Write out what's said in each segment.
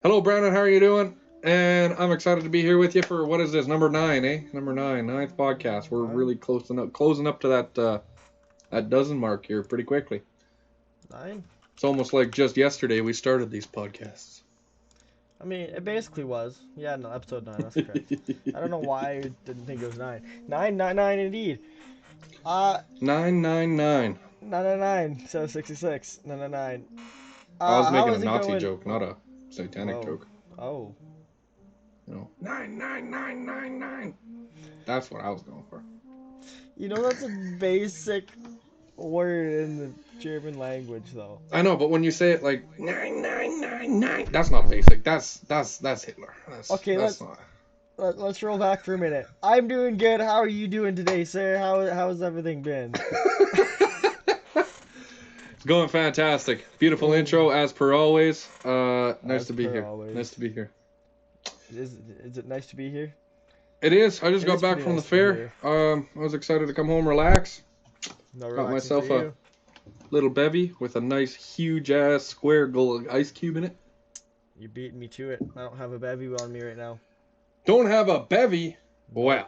Hello, Brandon. How are you doing? And I'm excited to be here with you for what is this? Number 9, eh? Number 9, ninth podcast. We're really closing up to that dozen mark here pretty quickly. 9? It's almost like just yesterday we started these podcasts. I mean, it basically was. Yeah, no, episode 9. That's correct. I don't know why I didn't think it was 9. 9 indeed. 999. 9. So 66. 9. I was making how a is it Nazi going? joke, not a satanic Whoa. joke. Oh. You know, 99999. That's what I was going for. You know, that's a basic word in the German language, though. I know, but when you say it like 9999, that's not basic. That's Hitler. Okay, that's not. Let's roll back for a minute. I'm doing good. How are you doing today, sir? How's everything been? It's going fantastic. Beautiful intro as per always. Nice to be here. Always. Nice to be here. Is it nice to be here? It is. I just It got is back pretty from nice the to be fair. I was excited to come home, relax. No Got relaxing myself for a you? little bevy with a nice huge ass square gold ice cube in it. You're beating me to it. I don't have a bevy on me right now. Don't have a bevy? Well,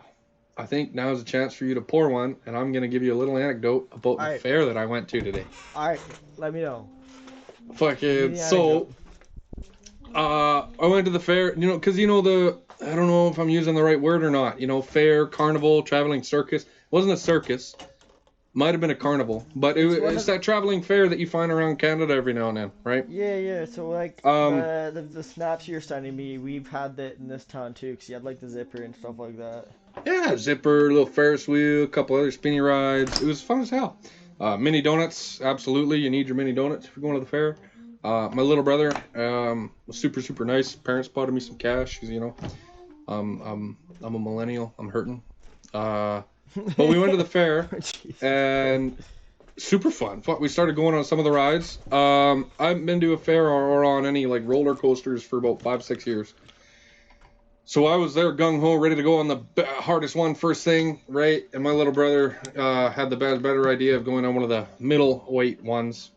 I think now's a chance for you to pour one, and I'm going to give you a little anecdote about the Alright. fair that I went to today. Alright, let me know. Fucking, the so, I went to the fair, because I don't know if I'm using the right word or not, fair, carnival, traveling circus. It wasn't a circus. Might have been a carnival, but it's that traveling fair that you find around Canada every now and then, right? Yeah. So like the snaps you're sending me, we've had that in this town too, because you had like the zipper and stuff like that. Yeah, zipper, little Ferris wheel, a couple other spinny rides. It was fun as hell. Mini donuts, absolutely. You need your mini donuts if you're going to the fair. My little brother was super, super nice. Parents spotted me some cash because, I'm a millennial. I'm hurting. But we went to the fair and super fun. We started going on some of the rides. I haven't been to a fair or on any like roller coasters for about 5-6 years. So I was there gung-ho, ready to go on the hardest one first thing, right? And my little brother had the better idea of going on one of the middle weight ones.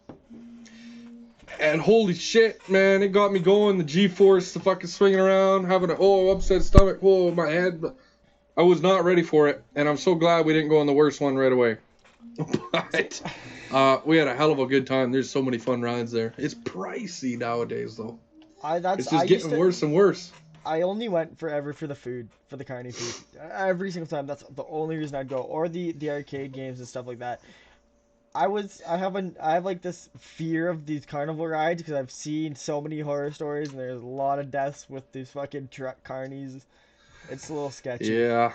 And holy shit, man, it got me going. The G-force, the fucking swinging around, having an upset stomach, my head. But I was not ready for it, and I'm so glad we didn't go on the worst one right away. But we had a hell of a good time. There's so many fun rides there. It's pricey nowadays, though. It's just getting worse and worse. I only went for the food, for the carny food. Every single time, that's the only reason I'd go. Or the arcade games and stuff like that. I have like this fear of these carnival rides because I've seen so many horror stories and there's a lot of deaths with these fucking carnies. It's a little sketchy. Yeah.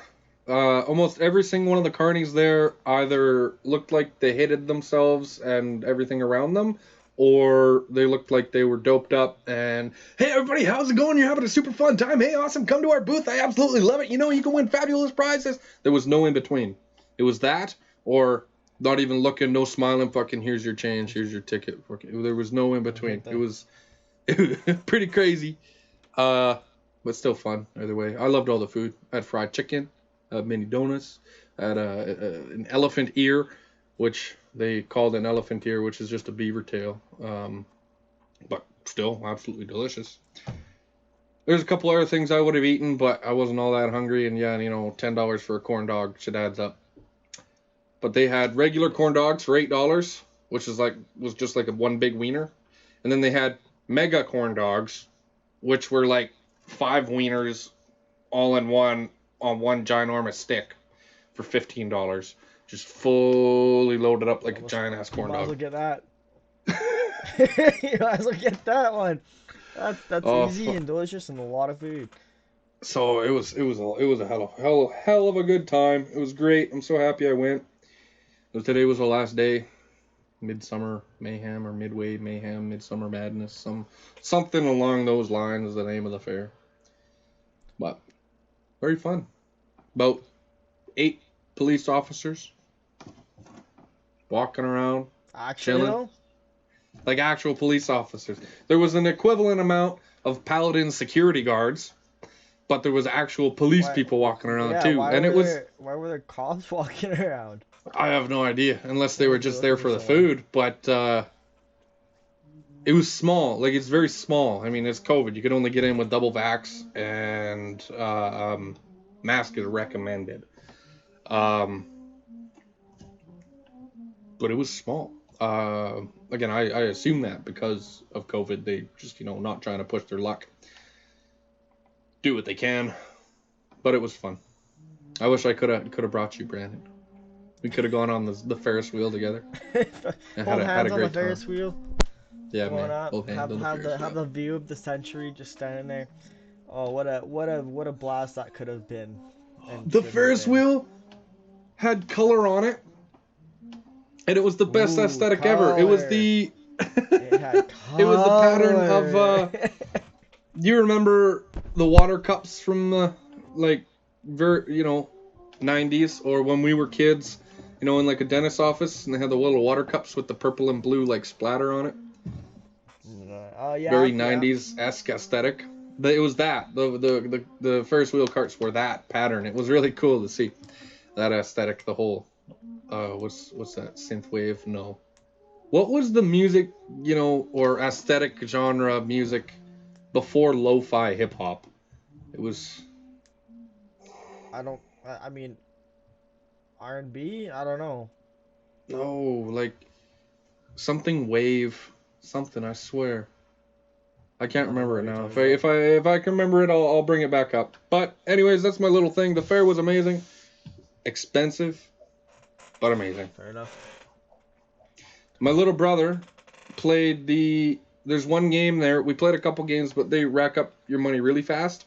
Almost every single one of the carnies there either looked like they hated themselves and everything around them, or they looked like they were doped up and, hey everybody, how's it going? You're having a super fun time. Hey, awesome, come to our booth. I absolutely love it. You can win fabulous prizes. There was no in between. It was that, or not even looking, no smiling, fucking here's your change, here's your ticket. There was no in between. It was pretty crazy. But still fun either way. I loved all the food. I had fried chicken, mini donuts, I had an elephant ear, which they called an elephant ear, which is just a beaver tail. But still absolutely delicious. There's a couple other things I would have eaten, but I wasn't all that hungry. And yeah, $10 for a corn dog, shit adds up. But they had regular corn dogs for $8, which was just like a one big wiener. And then they had mega corn dogs, which were like 5 wieners all in one on one ginormous stick for $15. Just fully loaded up like a giant ass corn dog. You might as well get that. You might as well get that one. That's easy and delicious and a lot of food. So it was a hell of a good time. It was great. I'm so happy I went. Today was the last day. Midsummer Mayhem or Midway Mayhem, Midsummer Madness, something along those lines is the name of the fair. But very fun. About 8 police officers walking around, Actually, chilling, like actual police officers. There was an equivalent amount of Paladin security guards, but there was actual police people walking around too, why were there cops walking around? I have no idea, unless they were just there for the food, but It was small, like it's very small. I mean, it's COVID. You could only get in with double vax, and mask is recommended. Um, but it was small. Again, I assume that because of COVID, they just not trying to push their luck. Do what they can, but it was fun. I wish I could have brought you, Brandon. We could have gone on the Ferris wheel together. And Hold had hands a on the great Ferris time. wheel. Yeah, Going man. up. Both hands on the Ferris Have wheel. the view of the century just standing there. Oh, what a blast that could have been. And The should have Ferris been. wheel had color on it, and it was the best Ooh, aesthetic ever. It was color. the It had it was the pattern of color. do you remember the water cups from the like 90s, or when we were kids, in like a dentist's office, and they had the little water cups with the purple and blue like splatter on it? Oh yeah. Very Yeah. 90s-esque aesthetic. But it was that. The Ferris wheel carts were that pattern. It was really cool to see that aesthetic. The whole what's that, synthwave? No. What was the music, or aesthetic genre of music before lo-fi hip hop? It was I mean, R&B. I don't know. no, like something wave, something. I swear, I can't remember it now. If I can remember it, I'll bring it back up. But anyways, that's my little thing. The fair was amazing, expensive, but amazing. Fair enough. My little brother played there's one game there. We played a couple games, but they rack up your money really fast.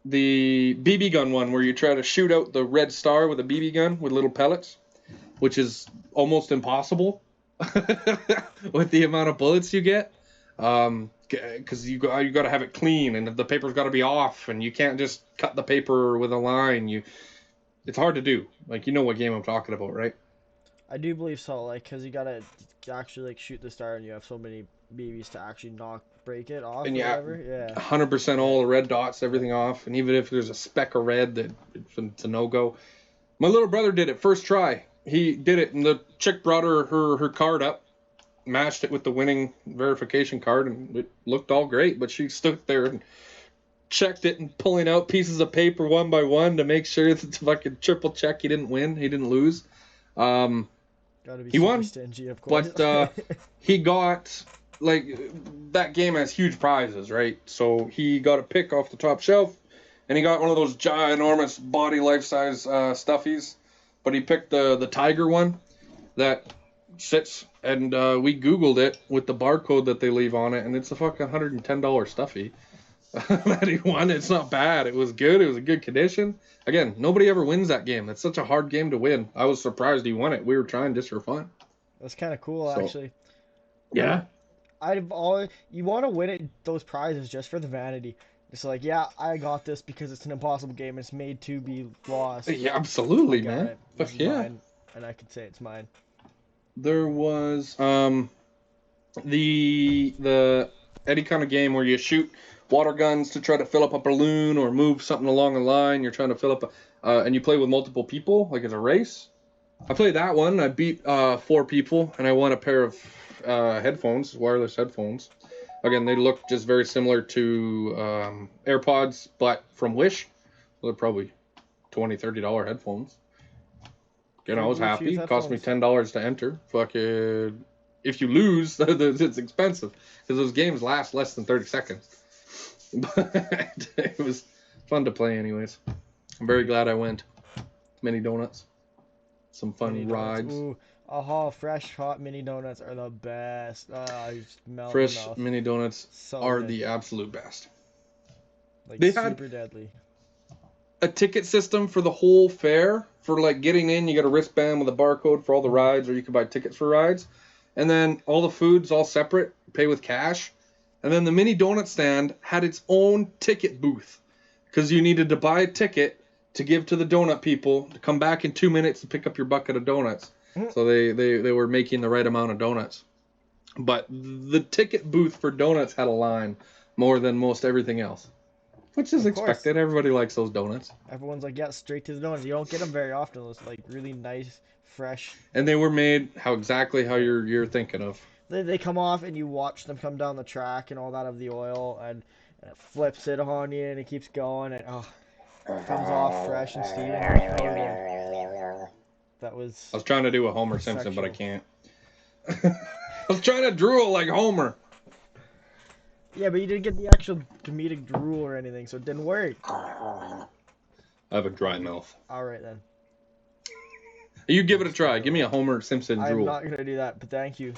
The BB gun one, where you try to shoot out the red star with a BB gun with little pellets, which is almost impossible with the amount of bullets you get. Because you got to have it clean, and the paper's got to be off, and you can't just cut the paper with a line. It's hard to do. Like, you know what game I'm talking about, right? I do believe so. Like, cause you gotta actually like shoot the star, and you have so many BBs to actually break it off. And or yeah, whatever. Yeah. 100% all the red dots, everything off, and even if there's a speck of red, it's a no-go. My little brother did it first try. He did it, and the chick brought her card up, matched it with the winning verification card, and it looked all great. But she stood there and checked it and pulling out pieces of paper one by one to make sure that to fucking triple check he didn't win, he didn't lose. Gotta be He super won, stingy, of course. but he got, like, that game has huge prizes, right? So he got a pick off the top shelf, and he got one of those ginormous body life-size stuffies, but he picked the tiger one that sits, and we Googled it with the barcode that they leave on it, and it's a fucking $110 stuffy that he won. It's not bad. It was good. It was a good condition. Again, nobody ever wins that game. It's such a hard game to win. I was surprised he won it. We were trying just for fun. That's kind of cool, actually. Yeah. You want to win it, those prizes, just for the vanity. It's like, yeah, I got this because it's an impossible game. It's made to be lost. Yeah, absolutely, man. Fuck yeah. Mine, and I can say it's mine. There was the any kind of game where you shoot water guns to try to fill up a balloon or move something along the line. You're trying to fill up and you play with multiple people, like it's a race. I played that one. I beat 4 people, and I won a pair of headphones, wireless headphones. Again, they look just very similar to AirPods, but from Wish. So they're probably $20-$30 headphones. I was happy. It cost me $10 to enter. Fucking, if you lose, it's expensive because those games last less than 30 seconds. But it was fun to play, anyways. I'm very glad I went. Mini donuts, some fun rides. Ooh, fresh hot mini donuts are the best. I just melt Fresh in my mouth. mini donuts are good. the absolute best. Like, They super had deadly. a ticket system for the whole fair. For like getting in, you got a wristband with a barcode for all the rides, or you could buy tickets for rides. And then all the food's all separate, pay with cash. And then the mini donut stand had its own ticket booth because you needed to buy a ticket to give to the donut people to come back in 2 minutes and pick up your bucket of donuts. So they were making the right amount of donuts. But the ticket booth for donuts had a line more than most everything else. Which is expected. Everybody likes those donuts. Everyone's like, yeah, straight to the donuts. You don't get them very often. Those like really nice, fresh. And they were made exactly how you're thinking of. They come off and you watch them come down the track and all that of the oil and it flips it on you and it keeps going and it comes off fresh and steaming. That was I was trying to do a Homer Simpson, but I sexual. can't. I was trying to drool like Homer. Yeah, but you didn't get the actual comedic drool or anything, so it didn't work. I have a dry mouth. All right then. You give it a try. Give me a Homer Simpson I'm drool. not gonna do that, but thank you.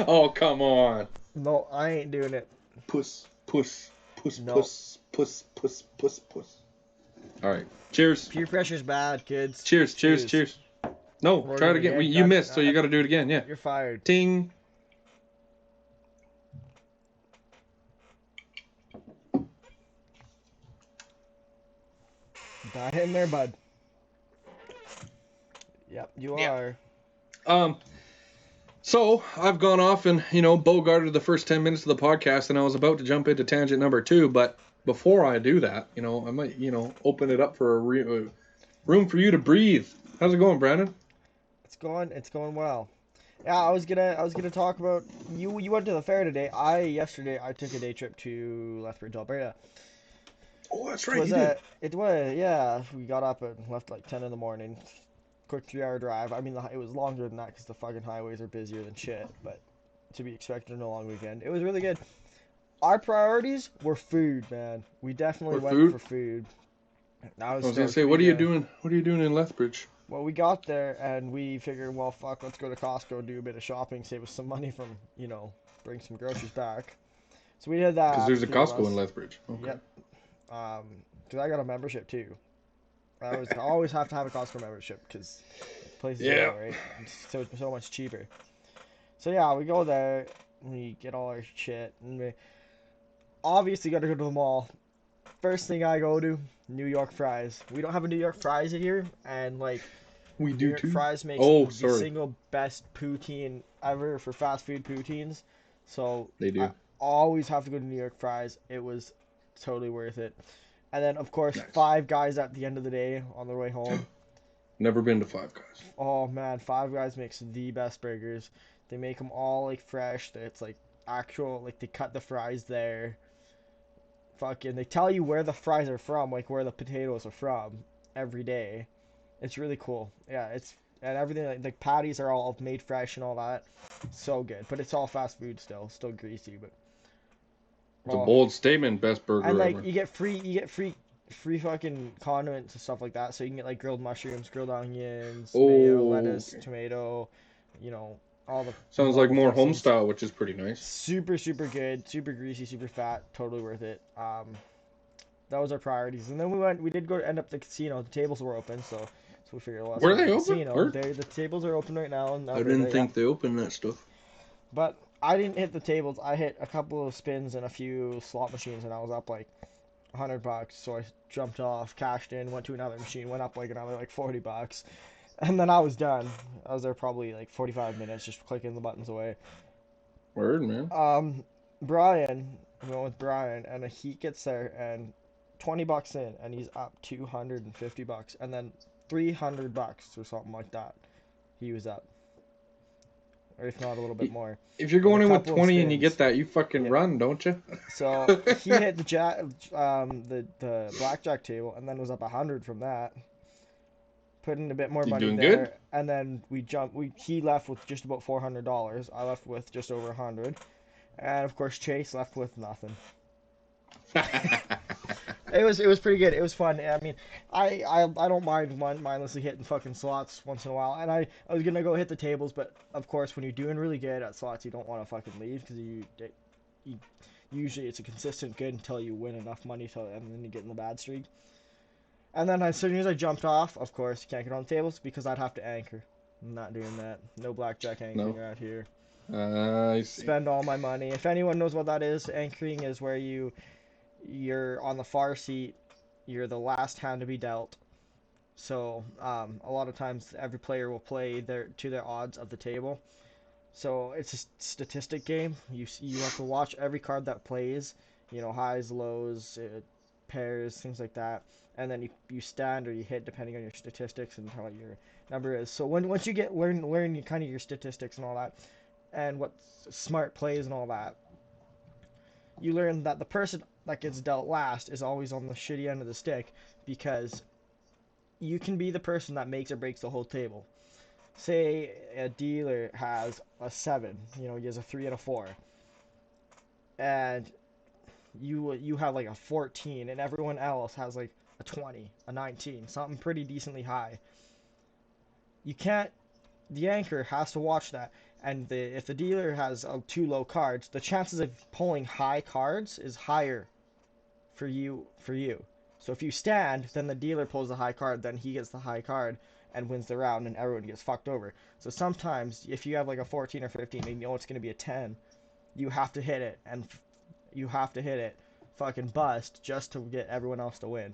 Oh, come on. No, I ain't doing it. Puss, puss, puss, No. puss, puss, puss, puss, puss. All right. Cheers. Peer pressure's bad, kids. Cheers, cheers, cheers. No, We're try it gonna again. get You that- missed, so you got to do it again. Yeah. You're fired. Ting. Got in there, bud. Yep, you Yeah. are. So I've gone off and bogarted the first 10 minutes of the podcast, and I was about to jump into tangent number 2, but before I do that, I might open it up for a room for you to breathe. How's it going, Brandon? It's going well. Yeah, I was gonna talk about you went to the fair today. Yesterday I took a day trip to Lethbridge, Alberta. Oh, that's It right. was You did. it was yeah. We got up and left like 10 in the morning. Quick 3-hour drive. I mean, it was longer than that because the fucking highways are busier than shit. But to be expected on a long weekend, it was really good. Our priorities were food, man. We definitely went for food. I was gonna say, what are you doing? What are you doing in Lethbridge? Well, we got there and we figured, well, fuck, let's go to Costco and do a bit of shopping, save us some money from, bring some groceries back. So we did that. Because there's a Costco in Lethbridge. Okay. Yep. Because I got a membership too. I always have to have a Costco membership because places are right. It's so much cheaper. So yeah, we go there, we get all our shit, and we obviously got to go to the mall. First thing I go to, New York fries. We don't have a New York fries here, and like We New do York too. fries makes the single best poutine ever for fast food poutines. So They do. I always have to go to New York fries. It was totally worth it. And then of course Nice. Five Guys at the end of the day on the way home. Never been to Five Guys. Oh man, Five Guys makes the best burgers. They make them all like fresh. It's like actual, like they cut the fries there. Fucking, they tell you where the fries are from, like where the potatoes are from every day. It's really cool. Yeah, and everything like patties are all made fresh and all that. So good, but it's all fast food still greasy, but It's a bold statement. Best burger and like ever. you get free fucking condiments and stuff like that. So you can get like grilled mushrooms, grilled onions, mayo, lettuce, tomato, all the Sounds like more home dressings. style, which is pretty nice. Super good, super greasy, super fat, totally worth it. That was our priorities, and then we did go end up the casino. The tables were open, so we figured, well, let's Were go to they the open? casino. Where? The tables are open right now. I didn't think they opened that stuff. But I didn't hit the tables. I hit a couple of spins and a few slot machines, and I was up like $100. So I jumped off, cashed in, went to another machine, went up like another like $40, and then I was done. I was there probably like 45 minutes, just clicking the buttons away. Word, man. We went with Brian, and he gets there and $20 in, and he's up $250, and then $300 or something like that. He was up, or if not a little bit more. If you're going in with 20 and you spins. get that, you fucking run, don't you? So he hit the blackjack table, and then was up 100 from that. Put in a bit more You money doing there, good? and then he left with just about $400. I left with just over 100, and of course Chase left with nothing. It was pretty good. It was fun. I mean, I don't mindlessly hitting fucking slots once in a while, and I was gonna go hit the tables, but of course when you're doing really good at slots, you don't want to fucking leave because you usually it's a consistent good until you win enough money and then you get in the bad streak. And then as soon as I jumped off, of course, you can't get on the tables because I'd have to anchor. I'm not doing that. No blackjack anchoring around here. I see. Spend all my money. If anyone knows what that is, anchoring is where you're on the far seat. You're the last hand to be dealt. So a lot of times every player will play to their odds of the table. So it's a statistic game. You have to watch every card that plays. Highs, lows, pairs, things like that. And then you stand or you hit depending on your statistics and how number is. So once you learn kind of your statistics and all that, and what smart plays and all that, you learn that the person that gets dealt last is always on the shitty end of the stick because you can be the person that makes or breaks the whole table. Say a dealer has a 7, he has a 3 and a 4, and you have like a 14, and everyone else has like a 20, a 19, something pretty decently high. You can't. The anchor has to watch that, and if the dealer has 2 low cards, the chances of pulling high cards is higher for you. So if you stand, then the dealer pulls the high card, then he gets the high card and wins the round, and everyone gets fucked over. So sometimes if you have like a 14 or 15 and you know it's going to be a 10, you have to hit it, and you have to hit it fucking bust just to get everyone else to win.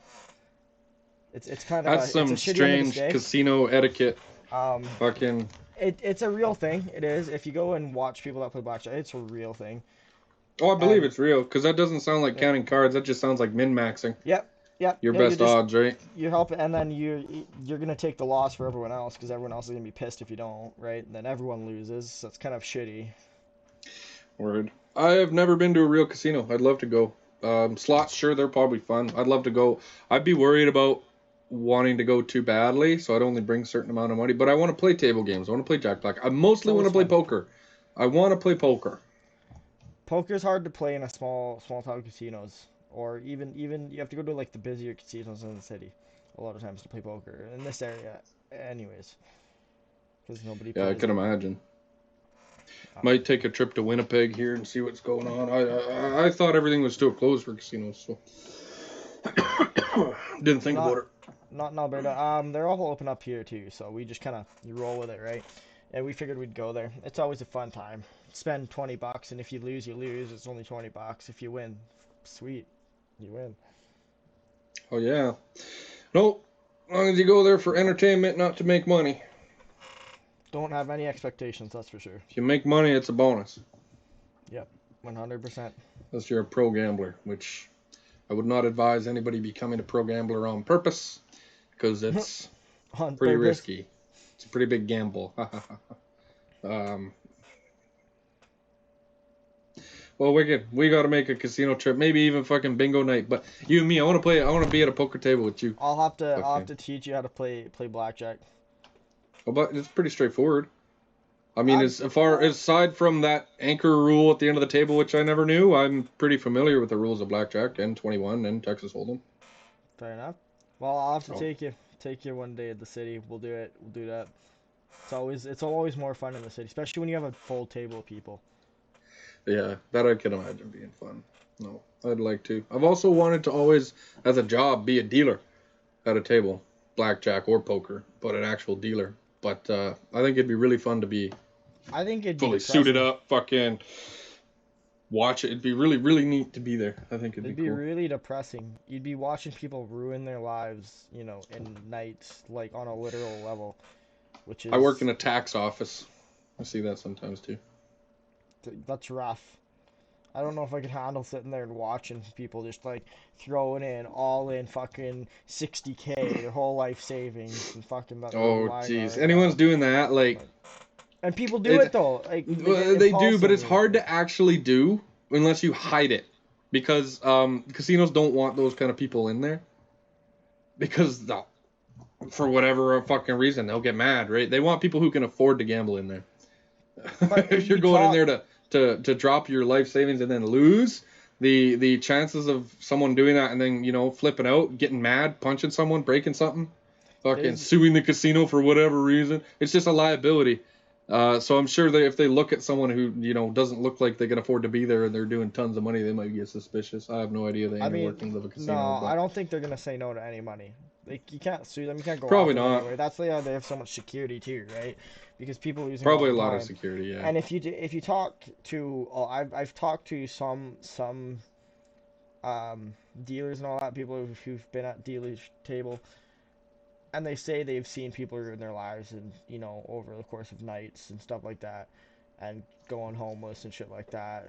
It's kind of That's it's a some shitty end of the strange stick. casino etiquette. Um, Fucking. it's a real thing. It is. If you go and watch people that play blackjack, it's a real thing. Oh, I believe And it's real, because that doesn't sound like yeah, counting cards. That just sounds like min-maxing. yep, yep. Your No, you're best just odds, right? you're helping, and then you're gonna take the loss for everyone else because everyone else is gonna be pissed if you don't, right? And then everyone loses. So it's kind of shitty. Word. I have never been to a real casino. I'd love to go. Slots, sure, they're probably fun. I'd love to go. I'd be worried about wanting to go too badly, so I'd only bring a certain amount of money. But I want to play table games. I want to play Jack Black. I It's mostly want always to play fun. poker. I want to play poker. Poker's hard to play in a small town casinos, or even you have to go to like the busier casinos in the city a lot of times to play poker in this area, anyways, because nobody Yeah, I plays can it. imagine. Um, Might take a trip to Winnipeg here and see what's going on. I thought everything was still closed for casinos, so didn't think about not it. not in Alberta. They're all open up here too, so we just kind of you roll with it, right? And we figured we'd go there. It's always a fun time. Spend $20, and if you lose, you lose. It's only $20. If you win, sweet, you win. Oh yeah. Nope. As long as you go there for entertainment, not to make money. Don't have any expectations, that's for sure. If you make money, it's a bonus. Yep, 100%. Unless you're a pro gambler, which I would not advise anybody becoming a pro gambler on purpose, because it's On pretty purpose. risky. It's a pretty big gamble. um, well, we got to make a casino trip, maybe even fucking bingo night. But you and me, I want to play. I want to be at a poker table with you. I'll have Okay. to teach you how to play blackjack. Well, but it's pretty straightforward. I mean, I'm as far aside from that anchor rule at the end of the table, which I never knew, I'm pretty familiar with the rules of blackjack and 21 and Texas Hold'em. Fair enough. Well, I'll have to So take you one day at the city. We'll do it. We'll do that. It's always more fun in the city, especially when you have a full table of people. yeah, that I can imagine being fun. No, I'd like to. I've also wanted to always, as a job, be a dealer at a table, blackjack or poker, but an actual dealer. But I think it'd be really fun to be I think it'd be fully suited depressing. up, fucking watch it. It'd be really, really neat to be there. I think it'd It'd be be cool. really depressing. You'd be watching people ruin their lives, in nights, like on a literal level, which I work in is a tax office. I see that sometimes too. that's rough. I don't know if I could handle sitting there and watching people just like throwing in all in fucking 60K, their whole life savings, and fucking that they're Oh, relying on jeez. right Anyone's now. doing that, like, Like, and people do it it, though. Like they get well, they do, but it's impulsively. hard to actually do unless you hide it. Because casinos don't want those kind of people in there. Because, for whatever fucking reason, they'll get mad, right? They want people who can afford to gamble in there. But If you're you going in talk. there to drop your life savings and then lose, the chances of someone doing that and then, flipping out, getting mad, punching someone, breaking something, fucking There's suing the casino for whatever reason, it's just a liability. So I'm sure that if they look at someone who, doesn't look like they can afford to be there and they're doing tons of money, they might get suspicious. I have no idea the I inner mean, workings of a no, casino, I but don't think they're gonna say no to any money. Like you can't sue them, you can't go probably after them not. anyway. That's why they have so much security too, right? Because people losing all Probably the a lot of time. security, yeah. And if you talk to, I've talked to some dealers and all that people who've been at dealers table, and they say they've seen people ruin their lives and over the course of nights and stuff like that, and going homeless and shit like that.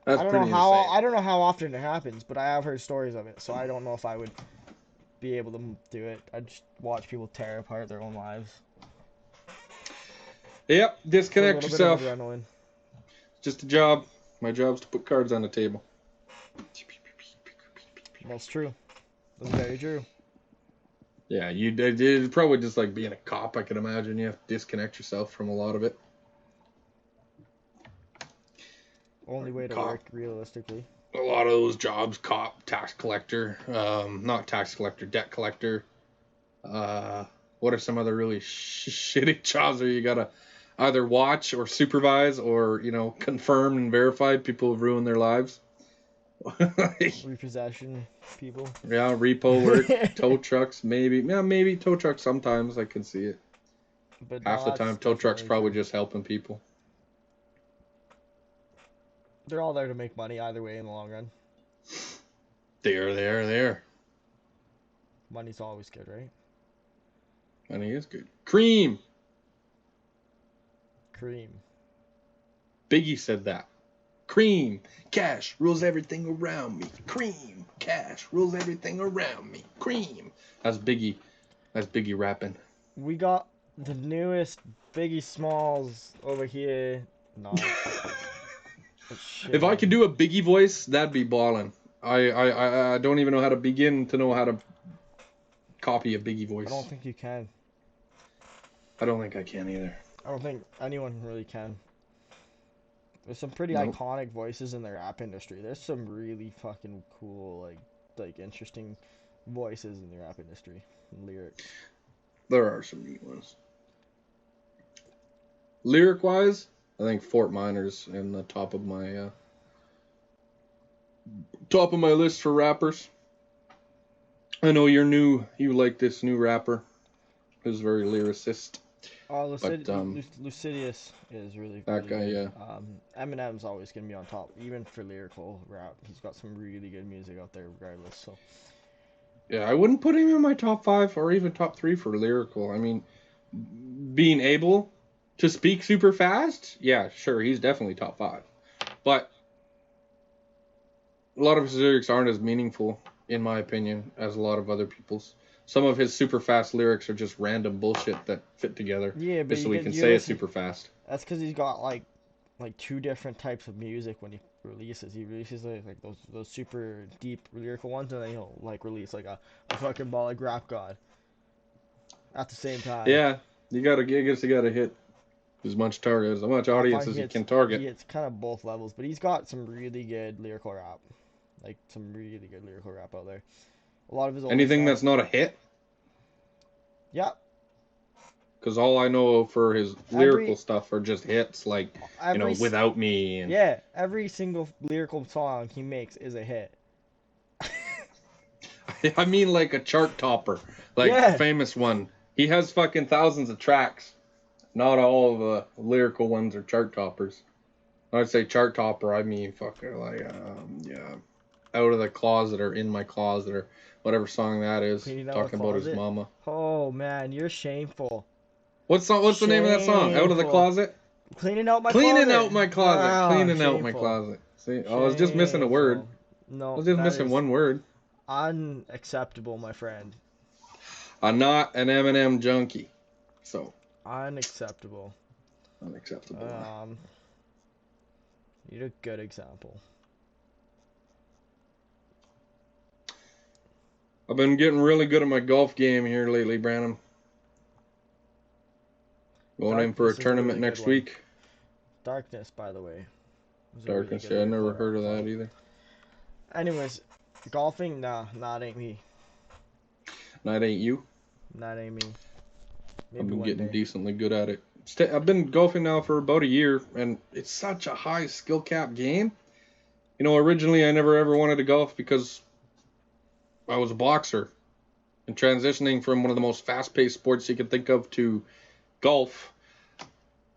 That's pretty insane. I don't know how often it happens, but I have heard stories of it, so I don't know if I would be able to do it. I'd just watch people tear apart their own lives. Yep, For a disconnect little bit of yourself. adrenaline. Just a job. My job's to put cards on the table. That's true. That's very true. Yeah, it's probably just like being a cop. I can imagine you have to disconnect yourself from a lot of it. Only way to Cop. work, realistically. A lot of those jobs, cop, tax collector, not tax collector, debt collector. What are some other really shitty jobs where you gotta either watch or supervise or, confirm and verify people have ruined their lives? Repossession people. Yeah, repo work, tow trucks, maybe. Yeah, maybe tow trucks sometimes. I can see it. But Half the time, tow trucks probably just helping people. They're all there to make money either way in the long run. There. Money's always good, right? Money is good. Cream. Biggie said that. Cream. Cash rules everything around me. Cream. Cash rules everything around me. Cream. That's Biggie rapping. We got the newest Biggie Smalls over here. No. If I could do a Biggie voice, that'd be ballin'. I don't even know how to begin to know how to copy a Biggie voice. I don't think you can. I don't think I can either. I don't think anyone really can. There's some pretty Nope. iconic voices in the rap industry. There's some really fucking cool, like interesting voices in the rap industry. Lyrics. There are some neat ones. Lyric-wise, I think Fort Minor's in the top of my list for rappers. I know you like this new rapper. Who's very lyricist. Lucidius is really that guy, good. yeah. Eminem's always gonna be on top, even for lyrical rap. He's got some really good music out there, regardless. So Yeah, I wouldn't put him in my top 5 or even top 3 for lyrical. I mean, being able to speak super fast, yeah, sure, he's definitely top 5. But a lot of his lyrics aren't as meaningful, in my opinion, as a lot of other people's. Some of his super fast lyrics are just random bullshit that fit together. yeah, but just so he can say it super fast. That's because he's got like 2 different types of music when he releases. He releases like those super deep lyrical ones, and then he'll like release like a fucking ball like Rap God at the same time. Yeah, you gotta hit as much audience as you can target. It's kind of both levels, but he's got some really good lyrical rap, like some really good lyrical rap out there. A lot of his anything that's not a hit. Yeah. Because all I know for his lyrical stuff are just hits, like, Without Me. And... Yeah, every single lyrical song he makes is a hit. I mean, like a chart topper. Like, the famous one. He has fucking thousands of tracks. Not all of the lyrical ones are chart toppers. When I say chart topper, I mean fucking, like, Out of the Closet or In My Closet or whatever song that is. Talking about his mama. Oh, man, you're shameful. What's the name of that song? Out of the Closet? Cleaning out my closet. Cleaning Out my closet. See, I was just missing a word. No, I was just missing one word. Unacceptable, my friend. I'm not an Eminem junkie. So. Unacceptable. Unacceptable. You're a good example. I've been getting really good at my golf game here lately, Brandon. Going in for a tournament really next week. Darkness, by the way. Darkness, really I never heard of that either. Anyways, golfing, nah, that ain't me. That ain't you? That ain't me. Maybe I've been getting decently good at it. I've been golfing now for about a year, and it's such a high skill cap game. Originally I never ever wanted to golf because I was a boxer. And transitioning from one of the most fast-paced sports you could think of to golf,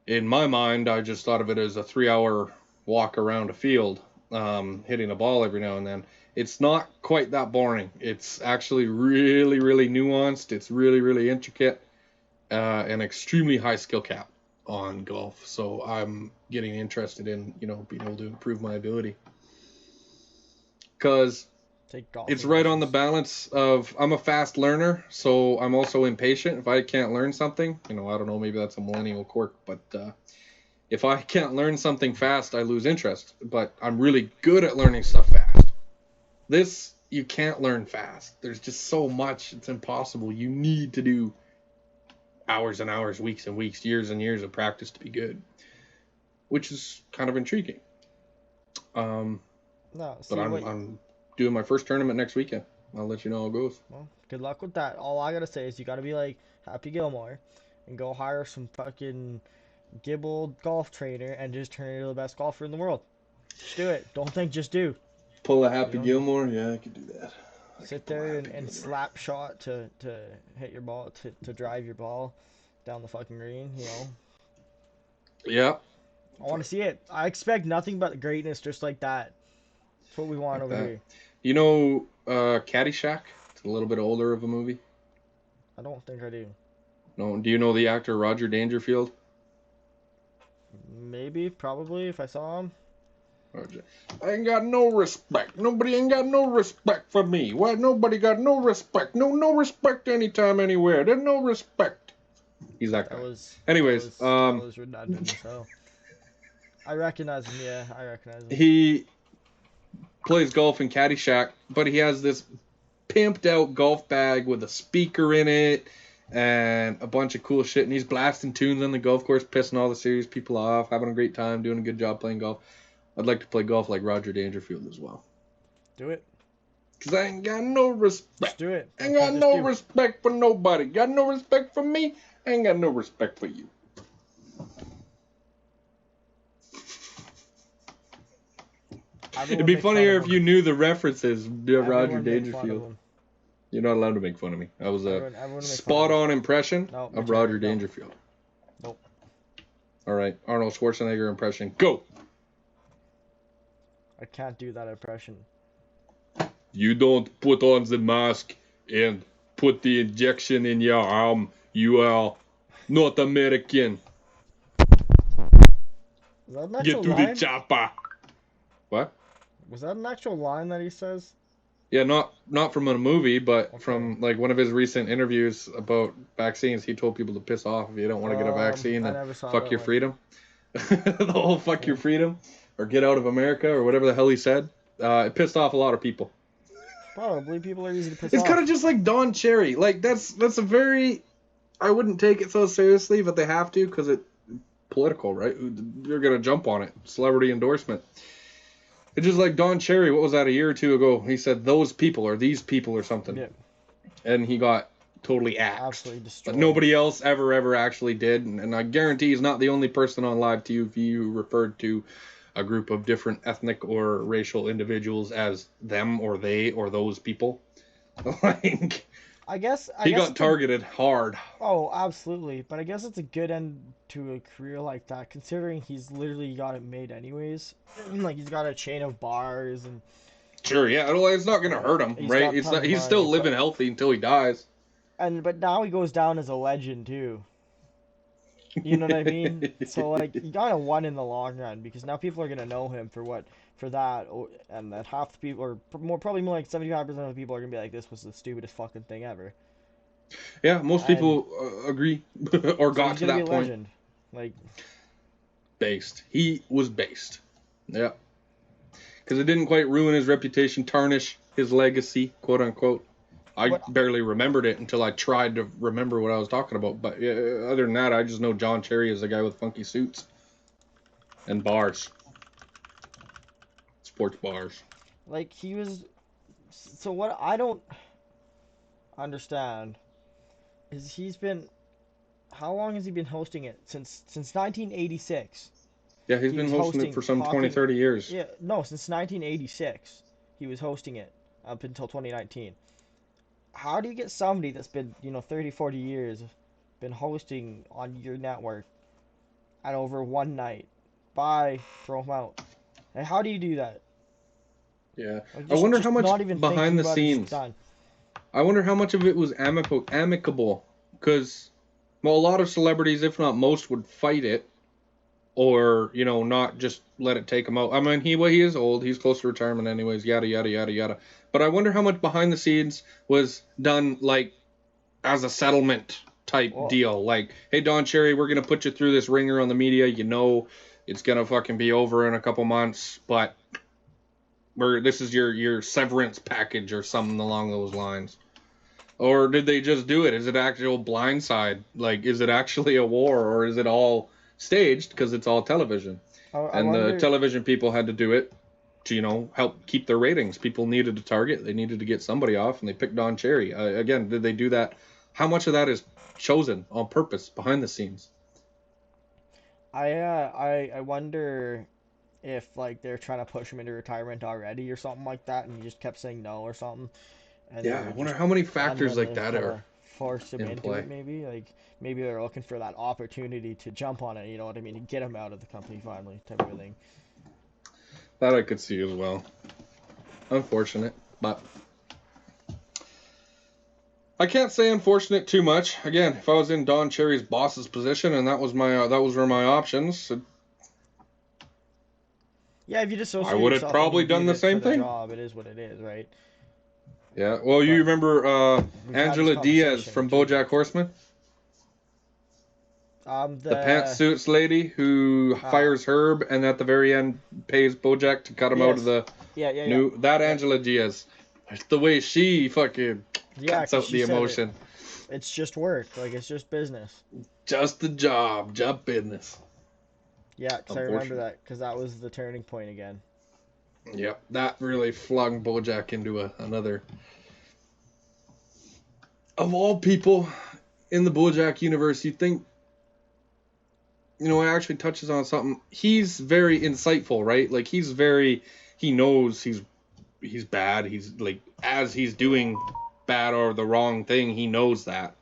in my mind, I just thought of it as a 3-hour walk around a field, hitting a ball every now and then. It's not quite that boring. It's actually really, really nuanced. It's really, really intricate, and extremely high skill cap on golf. So I'm getting interested in, being able to improve my ability. Because Take golfing it's right on the lessons. balance of I'm a fast learner, so I'm also impatient. If I can't learn something, I don't know, maybe that's a millennial quirk, but if I can't learn something fast, I lose interest. But I'm really good at learning stuff fast. This, you can't learn fast. There's just so much. It's impossible. You need to do hours and hours, weeks and weeks, years and years of practice to be good, which is kind of intriguing. No, see But I'm doing my first tournament next weekend. I'll let you know how it goes. Well, good luck with that. All I gotta say is you gotta be like Happy Gilmore and go hire some fucking Gibble golf trainer and just turn into the best golfer in the world. Just do it. Don't think, just do. Pull a Happy Gilmore? Yeah, I could do that. Sit there and slap shot to hit your ball, to drive your ball down the fucking green, Yeah. I want to see it. I expect nothing but greatness just like that. That's what we want Like over that. here. You know Caddyshack? It's a little bit older of a movie. I don't think I do. No, do you know the actor Roger Dangerfield? Maybe, probably, if I saw him. Roger. I ain't got no respect. Nobody ain't got no respect for me. Why? Nobody got no respect. No respect anytime, anywhere. There's no respect. He's that guy. Anyways, that was redundant, so. I recognize him, yeah, I recognize him. He plays golf in Caddyshack, but he has this pimped out golf bag with a speaker in it and a bunch of cool shit, and he's blasting tunes on the golf course, pissing all the serious people off, having a great time, doing a good job playing golf. I'd like to play golf like Roger Dangerfield as well. Do it. Because I ain't got no respect. Just do it. Ain't got no respect for nobody. Got no respect for me. Ain't got no respect for you. It'd be funnier if you knew the references to Roger Dangerfield. You're not allowed to make fun of me. I was a spot-on impression of Roger Dangerfield. Nope. All right, Arnold Schwarzenegger impression. Go! I can't do that impression. You don't put on the mask and put the injection in your arm. You are not American. Is that an actual Get to line? the chopper. What? Was that an actual line that he says? Yeah, not from a movie, but from like one of his recent interviews about vaccines. He told people to piss off if you don't want to get a vaccine, then fuck your freedom. The whole fuck your freedom, or get out of America, or whatever the hell he said. It pissed off a lot of people. Probably people are easy to piss off. It's kind of just like Don Cherry. Like that's a very, I wouldn't take it so seriously, but they have to because it's political, right? You're gonna jump on it. Celebrity endorsement. It's just like Don Cherry, what was that, a year or two ago? He said, those people, or these people, or something. Yeah. And he got totally axed. Absolutely destroyed. But nobody else ever actually did. And I guarantee he's not the only person on live TV referred to a group of different ethnic or racial individuals as them, or they, or those people. Like, I guess he got targeted hard. Oh, absolutely. But I guess it's a good end to a career like that, considering he's literally got it made anyways. Like, he's got a chain of bars and... Sure, yeah. It's not going to hurt him, right? He's still living healthy until he dies. But now he goes down as a legend, too. You know what I mean? So, like, he kind of won in the long run, because now people are going to know him for that, and that half the people, or probably more like 75% of the people are going to be like, this was the stupidest fucking thing ever. Yeah, most people agree, or got to that point. Legend. Like, based. He was based. Yeah. Because it didn't quite ruin his reputation, tarnish his legacy, quote unquote. I barely remembered it until I tried to remember what I was talking about. But yeah, other than that, I just know John Cherry is a guy with funky suits and bars. Sports bars. Like, he was... So what I don't understand is he's been... How long has he been hosting it? Since 1986. Yeah, he's been hosting it for some 20, 30 years. Yeah, no, since 1986 he was hosting it up until 2019. How do you get somebody that's been, 30, 40 years been hosting on your network at over one night? Bye, throw him out. And how do you do that? Yeah. I wonder how much behind the scenes. I wonder how much of it was amicable. Because, well, a lot of celebrities, if not most, would fight it. or not just let it take him out. I mean, he is old, he's close to retirement anyways, yada yada yada yada. But I wonder how much behind the scenes was done, like, as a settlement type Well, deal. Like, hey, Don Cherry, we're gonna put you through this ringer on the media. It's gonna fucking be over in a couple months, but this is your severance package or something along those lines. Or did they just do it? Is it actual blindside? Like, is it actually a war, or is it all staged because it's all television? I And the wonder. television people had to do it to, help keep their ratings. People needed a target. They needed to get somebody off, and they picked Don Cherry. Again, did they do that? How much of that is chosen on purpose behind the scenes? I wonder if like they're trying to push him into retirement already or something like that, and he just kept saying no or something, and Yeah, I they're wonder just, how many and factors then like they're that kind are of forced him in into play. it. Maybe they're looking for that opportunity to jump on it. You know what I mean? To get him out of the company finally, type of thing. That I could see as well. Unfortunate, but I can't say unfortunate too much. Again, if I was in Don Cherry's boss's position and that was were my options, Yeah, if you I dissociate would have yourself and you probably done did the it for same the thing. job, it is what it is, right? Yeah. Well, you But remember we've had this Angela Diaz conversation. We from can't. BoJack Horseman, the The pantsuits lady who uh, fires Herb and at the very end pays BoJack to cut him out of yes, the yeah, new. That yeah, Angela Diaz, the way she fucking yeah. cuts Because out she the said emotion. it's just work, like it's just business. Just the job business. Yeah, because I remember Unfortunate. that because that was the turning point again. Yep, that really flung BoJack into another. Of all people in the BoJack universe, you think, it actually touches on something. He's very insightful, right? Like, he knows he's bad. He's like, as he's doing bad or the wrong thing, he knows that.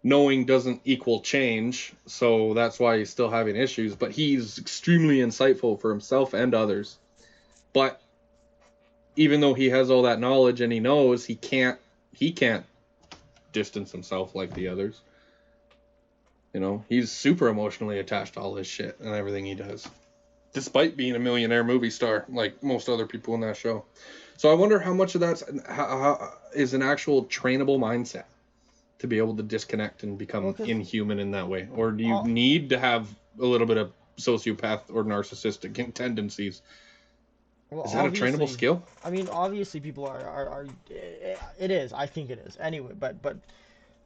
Knowing doesn't equal change, so that's why he's still having issues. But he's extremely insightful for himself and others. But even though he has all that knowledge and he knows, he can't distance himself like the others. He's super emotionally attached to all this shit and everything he does, despite being a millionaire movie star like most other people in that show. So I wonder how much of that is an actual trainable mindset to be able to disconnect and Well, become because inhuman in that way, or do you need to have a little bit of sociopath or narcissistic tendencies? well, Is that a trainable obviously, skill? I mean, obviously, people are it is. I think it is anyway. But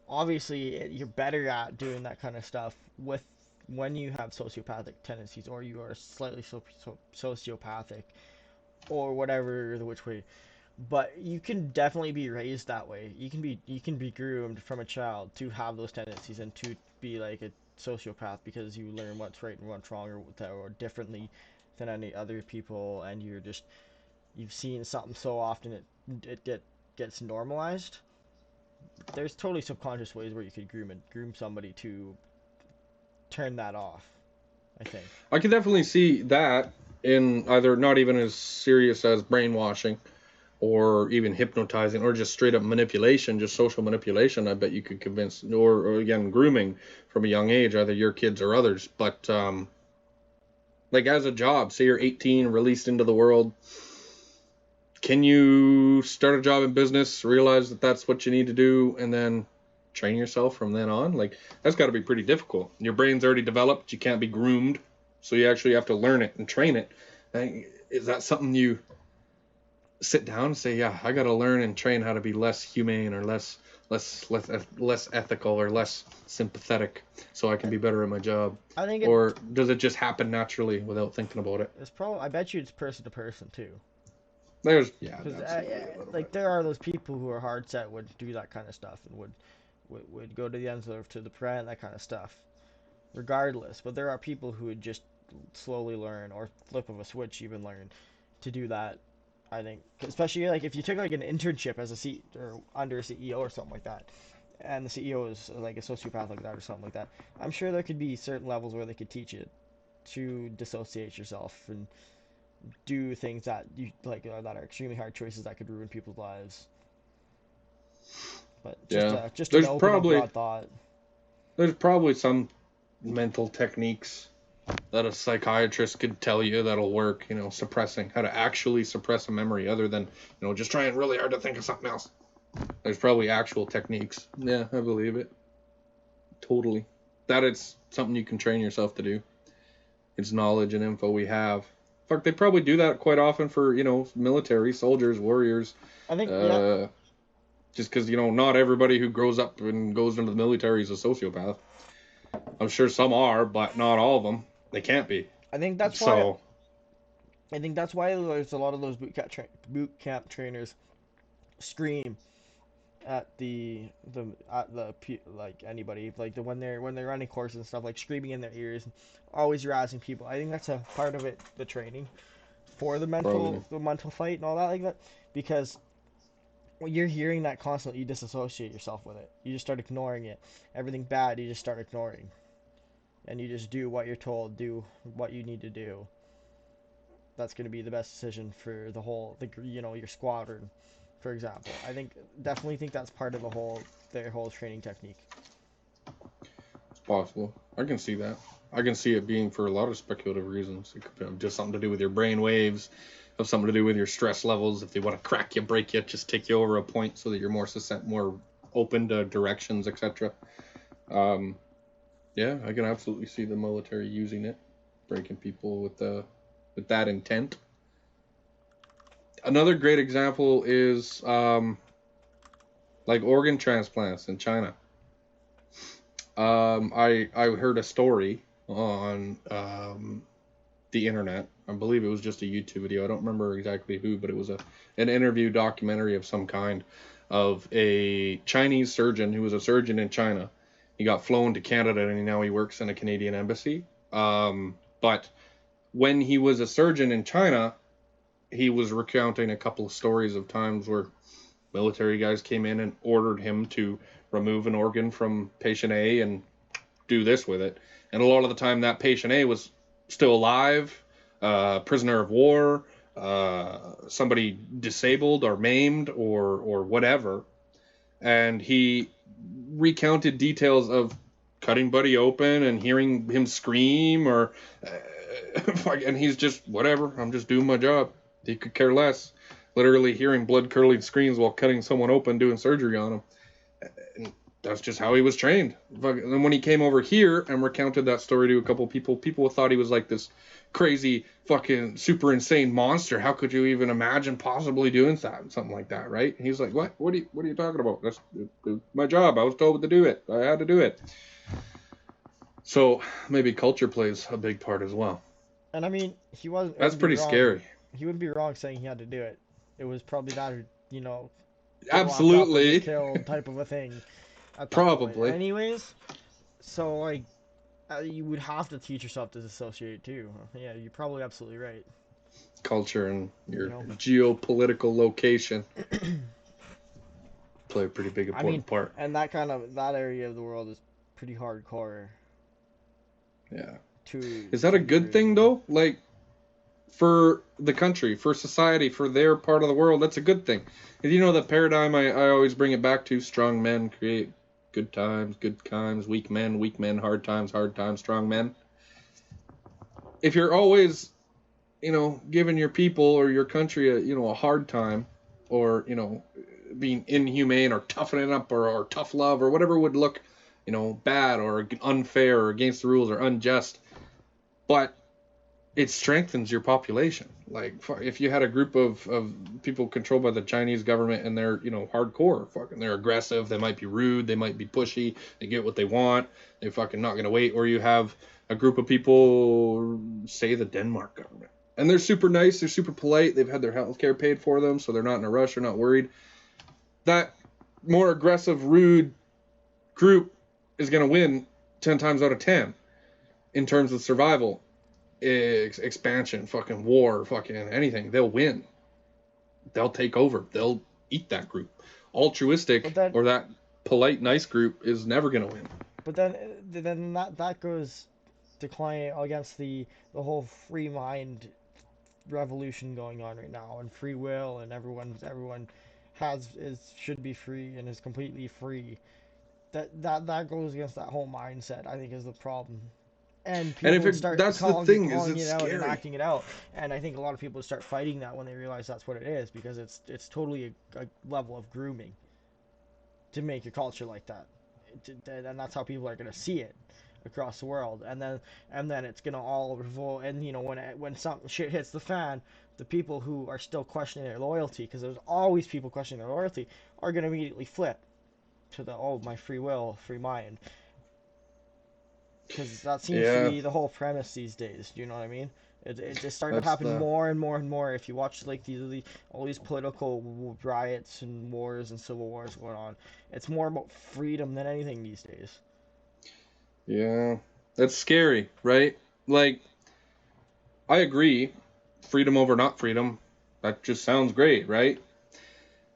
obviously, you're better at doing that kind of stuff with when you have sociopathic tendencies, or you are slightly sociopathic, or whatever the which way. But you can definitely be raised that way. You can be groomed from a child to have those tendencies and to be like a sociopath because you learn what's right and what's wrong or differently than any other people, and you've seen something so often it gets normalized. There's totally subconscious ways where you could groom somebody to turn that off, I think. I can definitely see that in either not even as serious as brainwashing or even hypnotizing or just straight up manipulation, just social manipulation. I bet you could convince, or again, grooming from a young age, either your kids or others. But like, as a job, say you're 18, released into the world, can you start a job in business, realize that that's what you need to do, and then train yourself from then on? Like, that's got to be pretty difficult. Your brain's already developed, you can't be groomed, so you actually have to learn it and train it. Is that something you sit down and say, yeah, I got to learn and train how to be less humane or less ethical or less sympathetic so I can be better at my job? I think Or does it just happen naturally without thinking about it? it's probably. I bet you it's person to person too. Yeah, Because absolutely a little like bit. there are those people who are hard set would do that kind of stuff and would go to the ends of to the prevent that kind of stuff, regardless. But there are people who would just slowly learn or flip of a switch even learn to do that. I think, especially like if you took like an internship as a C or under a CEO or something like that, and the CEO is like a sociopath like that or something like that. I'm sure there could be certain levels where they could teach it to dissociate yourself and do things that you like that are extremely hard choices that could ruin people's lives. But Yeah. just an There's open and probably broad thought. there's probably some mental techniques that a psychiatrist could tell you that'll work, suppressing, how to actually suppress a memory other than, just trying really hard to think of something else. There's probably actual techniques. Yeah, I believe it. Totally. That it's something you can train yourself to do. It's knowledge and info we have. Fuck, they probably do that quite often for, military, soldiers, warriors. I think, yeah, Uh, just because, not everybody who grows up and goes into the military is a sociopath. I'm sure some are, but not all of them. They can't be. I think that's why So, I think that's why there's a lot of those boot camp trainers scream at like anybody, like the when they're running courses and stuff, like screaming in their ears, always harassing people. I think that's a part of it, the training for probably. the mental fight and all that like that, because when you're hearing that constantly, you disassociate yourself with it. You just start ignoring it. Everything bad, you just start ignoring, and you just do what you're told, do what you need to do. That's going to be the best decision for your squadron, for example. I think definitely think that's part of their whole training technique. It's possible. I can see that. I can see it being for a lot of speculative reasons. It could have just something to do with your brain waves, have something to do with your stress levels. If they want to crack you, break you, just take you over a point so that you're more open to directions, etc. Um, yeah, I can absolutely see the military using it, breaking people with that intent. Another great example is like organ transplants in China. I heard a story on the internet. I believe it was just a YouTube video. I don't remember exactly who, but it was an interview documentary of some kind of a Chinese surgeon who was a surgeon in China. He got flown to Canada and now he works in a Canadian embassy. But when he was a surgeon in China, he was recounting a couple of stories of times where military guys came in and ordered him to remove an organ from patient A and do this with it. And a lot of the time, that patient A was still alive, prisoner of war, somebody disabled or maimed or whatever. And he recounted details of cutting Buddy open and hearing him scream, and he's just whatever. I'm just doing my job. He could care less. Literally hearing blood curdling screams while cutting someone open, doing surgery on him. And that's just how he was trained. And then when he came over here and recounted that story to a couple people, people thought he was like this crazy, fucking super insane monster. How could you even imagine possibly doing something like that, right? And he's like, "What? What are you talking about? That's my job. I was told to do it. I had to do it." So maybe culture plays a big part as well. And I mean, That's wouldn't be pretty wrong. scary. He wouldn't be wrong saying he had to do it. It was probably that, get locked up or get Absolutely. killed type of a thing at that point. Probably. Anyways, so like you would have to teach yourself to dissociate too. Yeah, you're probably absolutely right. Culture and You your know, geopolitical location play a pretty big I mean, important part. and that area of the world is pretty hardcore Yeah. to Is that a a good degree. thing though? Like for the country, for society, for their part of the world, that's a good thing. And the paradigm I always bring it back to: strong men create good times, weak men, hard times, strong men. If you're always, giving your people or your country a hard time, or, being inhumane or toughening up or tough love or whatever would look, bad or unfair or against the rules or unjust, but it strengthens your population. Like if you had a group of people controlled by the Chinese government and they're hardcore, fucking they're aggressive, they might be rude, they might be pushy, they get what they want, they're fucking not gonna wait. Or you have a group of people, say the Denmark government, and they're super nice, they're super polite, they've had their health care paid for them, so they're not in a rush, they're not worried. That more aggressive, rude group is gonna win 10 times out of 10 in terms of survival, expansion, fucking war, fucking anything. They'll win. They'll take over. They'll eat that group. But Altruistic then, or that polite, nice group is never gonna win. but then that goes decline against the whole free mind revolution going on right now, and free will, and everyone should be free and is completely free. That goes against that whole mindset. I think is the problem. And And people would start that's the thing, is calling it's it out and scary. acting it out. And I think a lot of people would start fighting that when they realize that's what it is, because it's totally a level of grooming to make a culture like that. And that's how people are going to see it across the world. And then it's going to all revolt. And when some shit hits the fan, the people who are still questioning their loyalty, because there's always people questioning their loyalty, are going to immediately flip to the, oh, my free will, free mind. Because that seems to Yeah, be the whole premise these days. Do you know what I mean? It's starting to that's happen the more and more and more. If you watch like all these political riots and wars and civil wars going on, it's more about freedom than anything these days. yeah, that's scary, right? Like, I agree, freedom over not freedom. That just sounds great, right?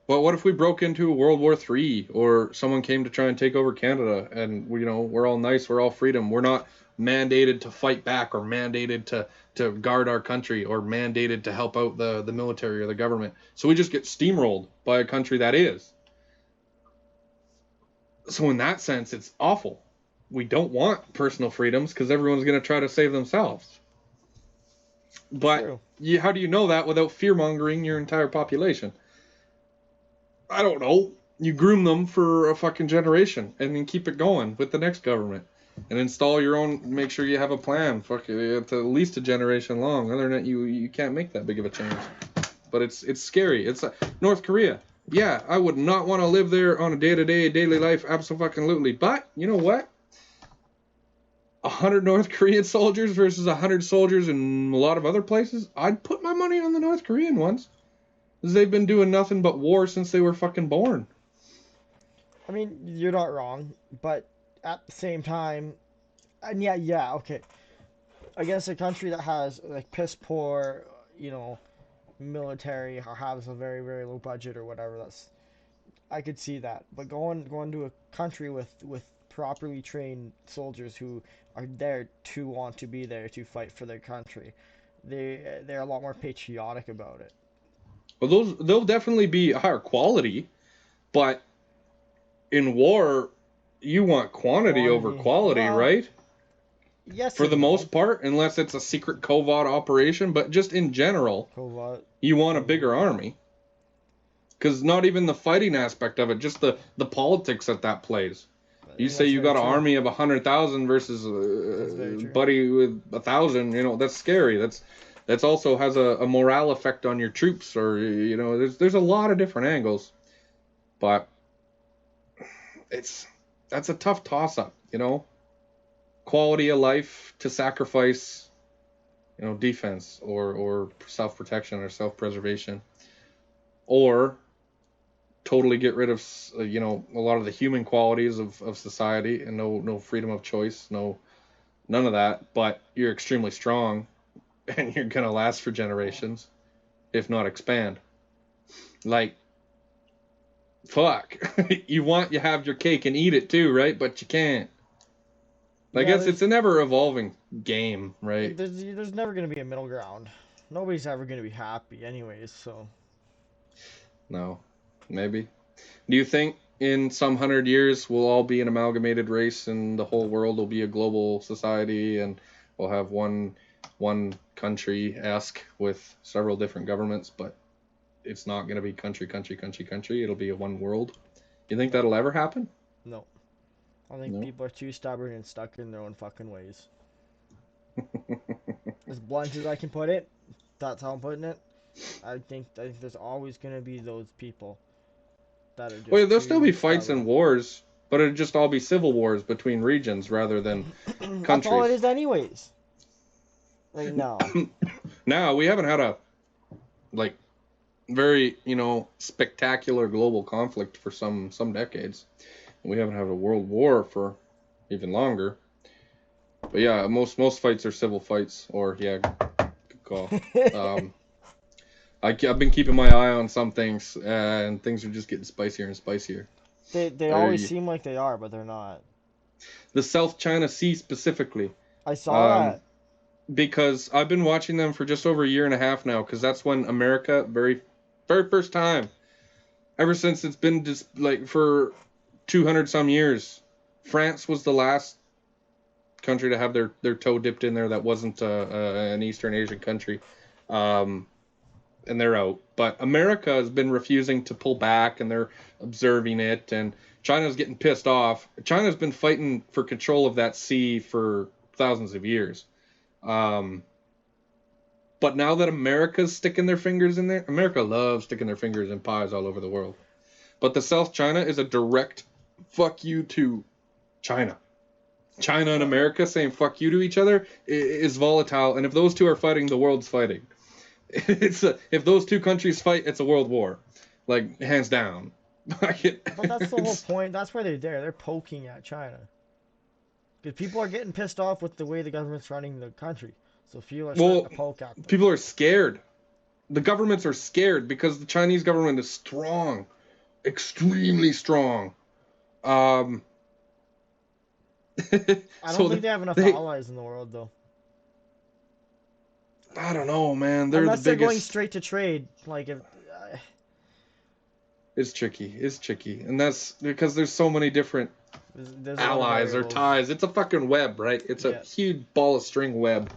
But what if we broke into World War III, or someone came to try and take over Canada, and we're all nice, we're all freedom, we're not mandated to fight back, or mandated to guard our country, or mandated to help out the military or the government. So we just get steamrolled by a country that is. So in that sense, it's awful. We don't want personal freedoms because everyone's going to try to save themselves. But True. how do you know that without fear mongering your entire population? I don't know. You groom them for a fucking generation and then keep it going with the next government. And install your own, make sure you have a plan. Fuck it, it's at least a generation long. Other than that, you can't make that big of a change. But it's scary. It's North Korea. Yeah, I would not want to live there on a day-to-day, daily life, absolutely. But, you know what? 100 North Korean soldiers versus 100 soldiers in a lot of other places, I'd put my money on the North Korean ones. Because they've been doing nothing but war since they were fucking born. I mean, you're not wrong, but at the same time, and yeah, okay. Against a country that has like piss poor, you know, military, or has a very very low budget or whatever, that's I could see that. But going to a country with properly trained soldiers who are there to want to be there to fight for their country, they're a lot more patriotic about it. Well, they'll definitely be higher quality, but in war, you want quantity over Quantity, quality, well, right? yes For the and no. most part, unless it's a secret covert operation, but just in general, Kovat, you want a Kovat. bigger army. Because not even the fighting aspect of it, just the politics that plays. You say That's you very got an true. army of 100,000 versus That's very a true. buddy with 1,000. That's scary. That's also has a morale effect on your troops, or there's a lot of different angles. But it's that's a tough toss up. Quality of life to sacrifice, defense or self protection or self preservation, or totally get rid of a lot of the human qualities of society, and no freedom of choice, none of that, but you're extremely strong and you're gonna last for generations, if not expand. Like, fuck. You have your cake and eat it too, right? But you can't. I Yeah, guess it's an ever evolving game, right? there's never gonna be a middle ground. Nobody's ever gonna be happy, anyways. So No, maybe. Do you think in some 100 years we'll all be an amalgamated race and the whole world will be a global society, and we'll have one country esque with several different governments, but it's not going to be country, country, country, country. It'll be a one world. You think no, that'll ever happen? no. I think No. people are too stubborn and stuck in their own fucking ways. As blunt as I can put it, that's how I'm putting it. I think there's always gonna be those people that are Well, just there'll still be too fights and stubborn. wars, but it'll just all be civil wars between regions rather than That's all it countries. is, anyways. Right now. Now we haven't had a like very spectacular global conflict for some decades. We haven't had a world war for even longer. But yeah, most fights are civil fights, or yeah, good call. Um, I've been keeping my eye on some things, and things are just getting spicier and spicier. They always Uh, seem like they are, but they're not. the South China Sea specifically, I saw um, that. because I've been watching them for just over a year and a half now, because that's when America, very first time, ever since it's been just like for 200 some years, France was the last country to have their toe dipped in there that wasn't an Eastern Asian country. And they're out. But America has been refusing to pull back, and they're observing it, and China's getting pissed off. China's been fighting for control of that sea for thousands of years. But now that America's sticking their fingers in there, America loves sticking their fingers in pies all over the world. But the South China is a direct fuck you to China. China and America saying fuck you to each other is volatile, and if those two are fighting, the world's fighting. If those two countries fight, it's a world war, like hands down. But that's the whole point. That's why they're there. They're poking at China because people are getting pissed off with the way the government's running the country. So people are starting to poke at them. People are scared. The governments are scared because the Chinese government is strong, extremely strong. I don't think they have enough allies in the world, though. I don't know, man. Unless they're going straight to trade, like if. It's tricky. And that's because there's so many different allies or ties. It's a fucking web, right? It's a huge ball of string web.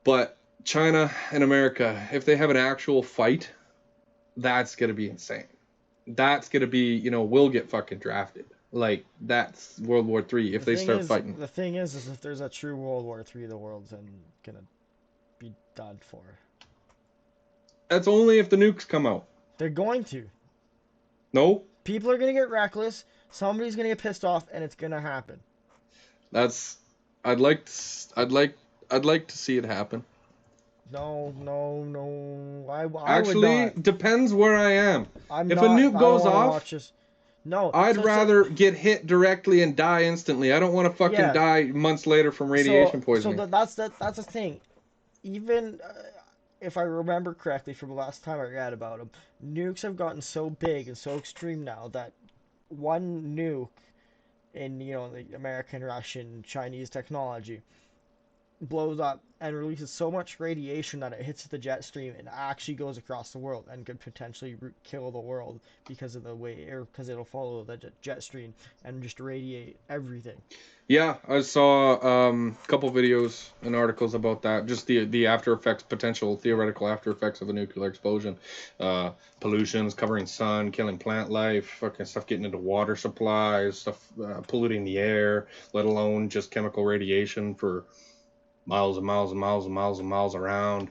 But China and America, if they have an actual fight, that's going to be insane. That's going to be, we'll get fucking drafted. Like, that's World War III if they start fighting. The thing is if there's a true World War III, the world's going to be done for. That's only if the nukes come out. They're going to. No. People are going to get reckless. Somebody's going to get pissed off, and it's going to happen. I'd like to see it happen. No. Actually, depends where I am. If a nuke goes off, I'd rather get hit directly and die instantly. I don't want to fucking die months later from radiation poisoning. So that's the thing. Even if I remember correctly from the last time I read about them, nukes have gotten so big and so extreme now that one nuke in the American, Russian, Chinese technology blows up and releases so much radiation that it hits the jet stream and actually goes across the world and could potentially kill the world because of the way, or because it'll follow the jet stream and just radiate everything. Yeah, I saw a couple videos and articles about that. Just the after effects, potential theoretical after effects of a nuclear explosion. Pollutions covering sun, killing plant life, fucking stuff getting into water supplies, stuff polluting the air, let alone just chemical radiation for miles and miles and miles and miles and miles around.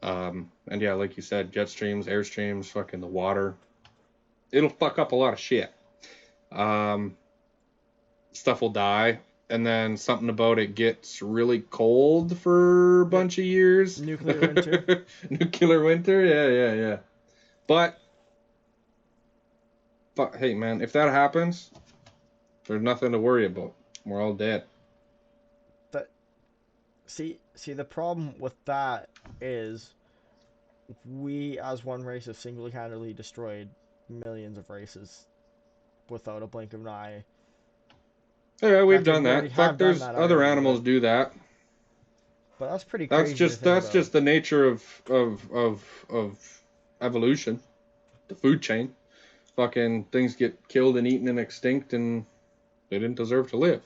And yeah, like you said, jet streams, air streams, fucking the water. It'll fuck up a lot of shit. Stuff will die. And then something about it gets really cold for a bunch of years. Nuclear winter. Nuclear winter, yeah. But hey, man, if that happens, there's nothing to worry about. We're all dead. But see, the problem with that is we, as one race, have single-handedly destroyed millions of races without a blink of an eye. Yeah, we've done that. In fact, there's other animals do that. But that's pretty crazy. That's just the nature of evolution, the food chain. Fucking things get killed and eaten and extinct, and they didn't deserve to live.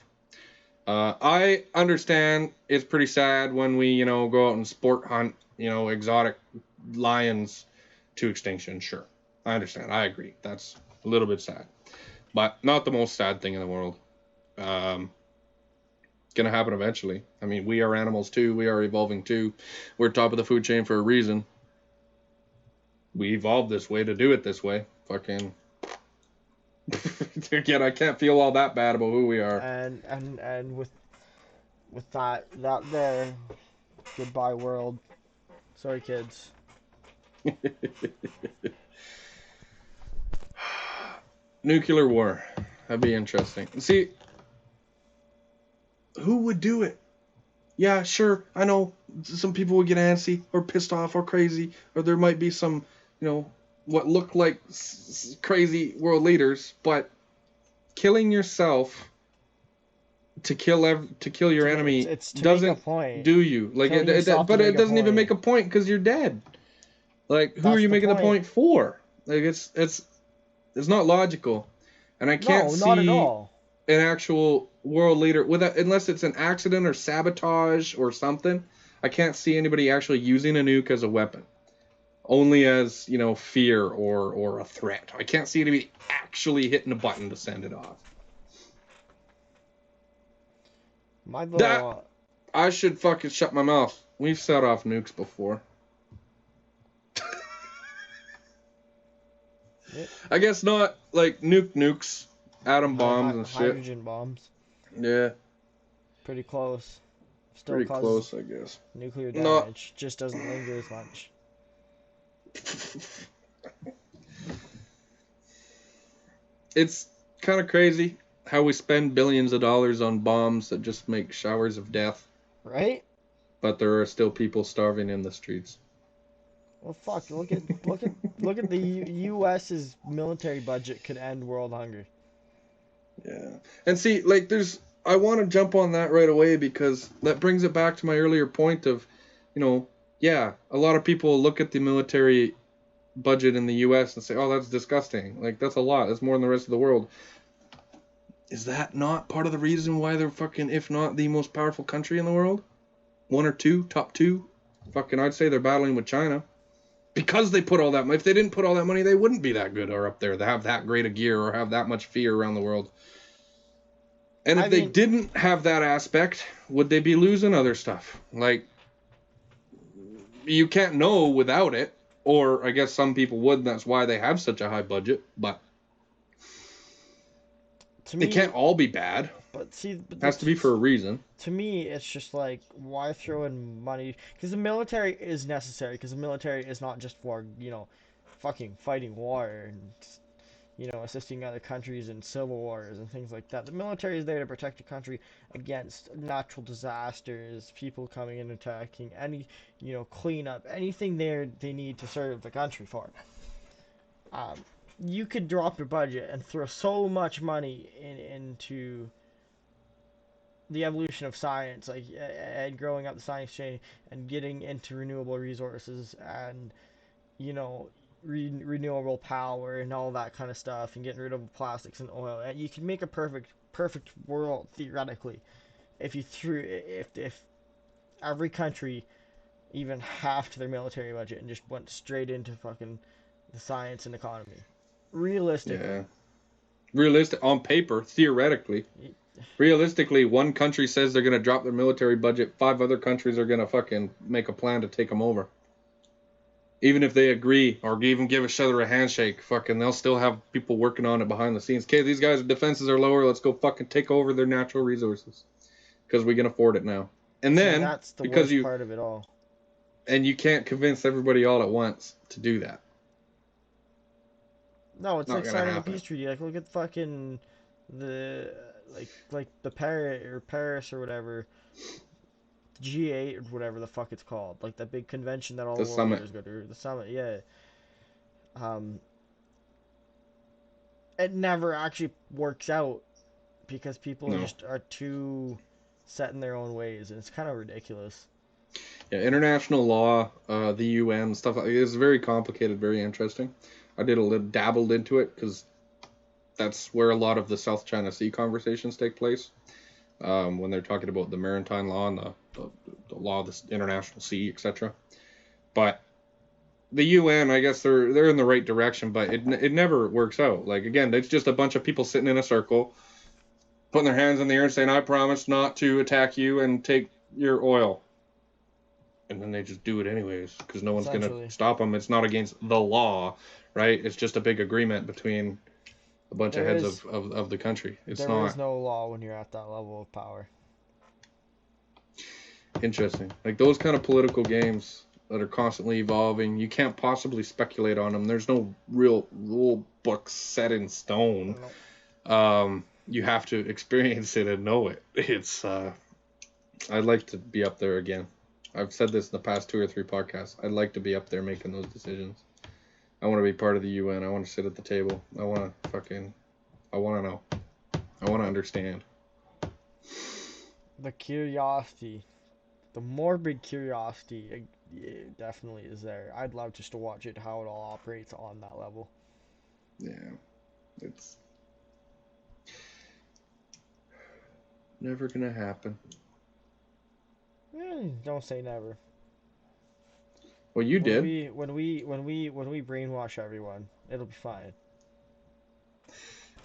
I understand it's pretty sad when we, go out and sport hunt, exotic lions to extinction. Sure, I understand. I agree. That's a little bit sad, but not the most sad thing in the world. Gonna happen eventually. I mean, we are animals too. We are evolving too. We're top of the food chain for a reason. We evolved this way to do it this way. Fucking. Again, I can't feel all that bad about who we are. And with that there, goodbye world. Sorry, kids. Nuclear war. That'd be interesting. See, who would do it? Yeah, sure. I know some people would get antsy or pissed off or crazy, or there might be some, what look like crazy world leaders, but killing yourself to kill your enemy doesn't do you. Like, but it doesn't even make a point because you're dead. Like, who are you making the point for? Like, it's not logical, and I can't see not at all. an actual world leader, unless it's an accident or sabotage or something, I can't see anybody actually using a nuke as a weapon. Only as, fear or a threat. I can't see anybody actually hitting a button to send it off. I should fucking shut my mouth. We've set off nukes before. I guess not like nukes, atom bombs and shit. Hydrogen bombs. Yeah. Pretty close. Still pretty close, I guess. Nuclear damage just doesn't linger as much. It's kind of crazy how we spend billions of dollars on bombs that just make showers of death. Right? But there are still people starving in the streets. Well, fuck! Look at the U.S.'s military budget could end world hunger. Yeah, and see, like, I want to jump on that right away because that brings it back to my earlier point of, yeah, a lot of people look at the military budget in the U.S. and say, oh, that's disgusting. Like, that's a lot. That's more than the rest of the world. Is that not part of the reason why they're fucking, if not the most powerful country in the world? One or two, top two? Fucking, I'd say they're battling with China. Because they put all that money. If they didn't put all that money, they wouldn't be that good or up there. They have that great a gear or have that much fear around the world. And if they didn't have that aspect, would they be losing other stuff? Like, you can't know without it. Or I guess some people would, and that's why they have such a high budget. But it can't all be bad. It has to be for a reason. To me, it's just like, why throw in money? Because the military is necessary. Because the military is not just for, fucking fighting war and, assisting other countries in civil wars and things like that. The military is there to protect the country against natural disasters, people coming in attacking, any, cleanup, anything there they need to serve the country for. You could drop your budget and throw so much money into the evolution of science, like, and growing up the science chain and getting into renewable resources and, renewable power and all that kind of stuff and getting rid of plastics and oil. And you can make a perfect world theoretically if every country even halved their military budget and just went straight into fucking the science and economy. Realistically. Yeah. Realistic on paper, theoretically. Realistically, one country says they're going to drop their military budget. 5 other countries are going to fucking make a plan to take them over. Even if they agree or even give each other a handshake, fucking, they'll still have people working on it behind the scenes. Okay, these guys' defenses are lower. Let's go fucking take over their natural resources because we can afford it now. And then, that's the worst part of it all. And you can't convince everybody all at once to do that. No, it's like signing a peace treaty. Like, look at fucking like the Paris or whatever, G8 or whatever the fuck it's called, like that big convention that all the world leaders go to, the summit, yeah. It never actually works out because people just are too set in their own ways, and it's kind of ridiculous. Yeah, international law, the UN, stuff like that is very complicated, very interesting. I dabbled into it because that's where a lot of the South China Sea conversations take place, when they're talking about the maritime law and the law of the international sea, etc. But the UN, I guess they're in the right direction, but it never works out. Like, again, it's just a bunch of people sitting in a circle, putting their hands in the air and saying, I promise not to attack you and take your oil. And then they just do it anyways because no one's going to stop them. It's not against the law, right? It's just a big agreement between a bunch of heads of the country. There is no law when you're at that level of power. Interesting. Like, those kind of political games that are constantly evolving, you can't possibly speculate on them. There's no real rule book set in stone. You have to experience it and know it. It's I'd like to be up there again. I've said this in the past 2 or 3 podcasts. I'd like to be up there making those decisions. I want to be part of the UN. I want to sit at the table. I want to know. I want to understand. The curiosity, the morbid curiosity, it definitely is there. I'd love just to watch it, how it all operates on that level. Yeah. Never gonna happen. Don't say never. Well, you When did. we brainwash everyone, it'll be fine.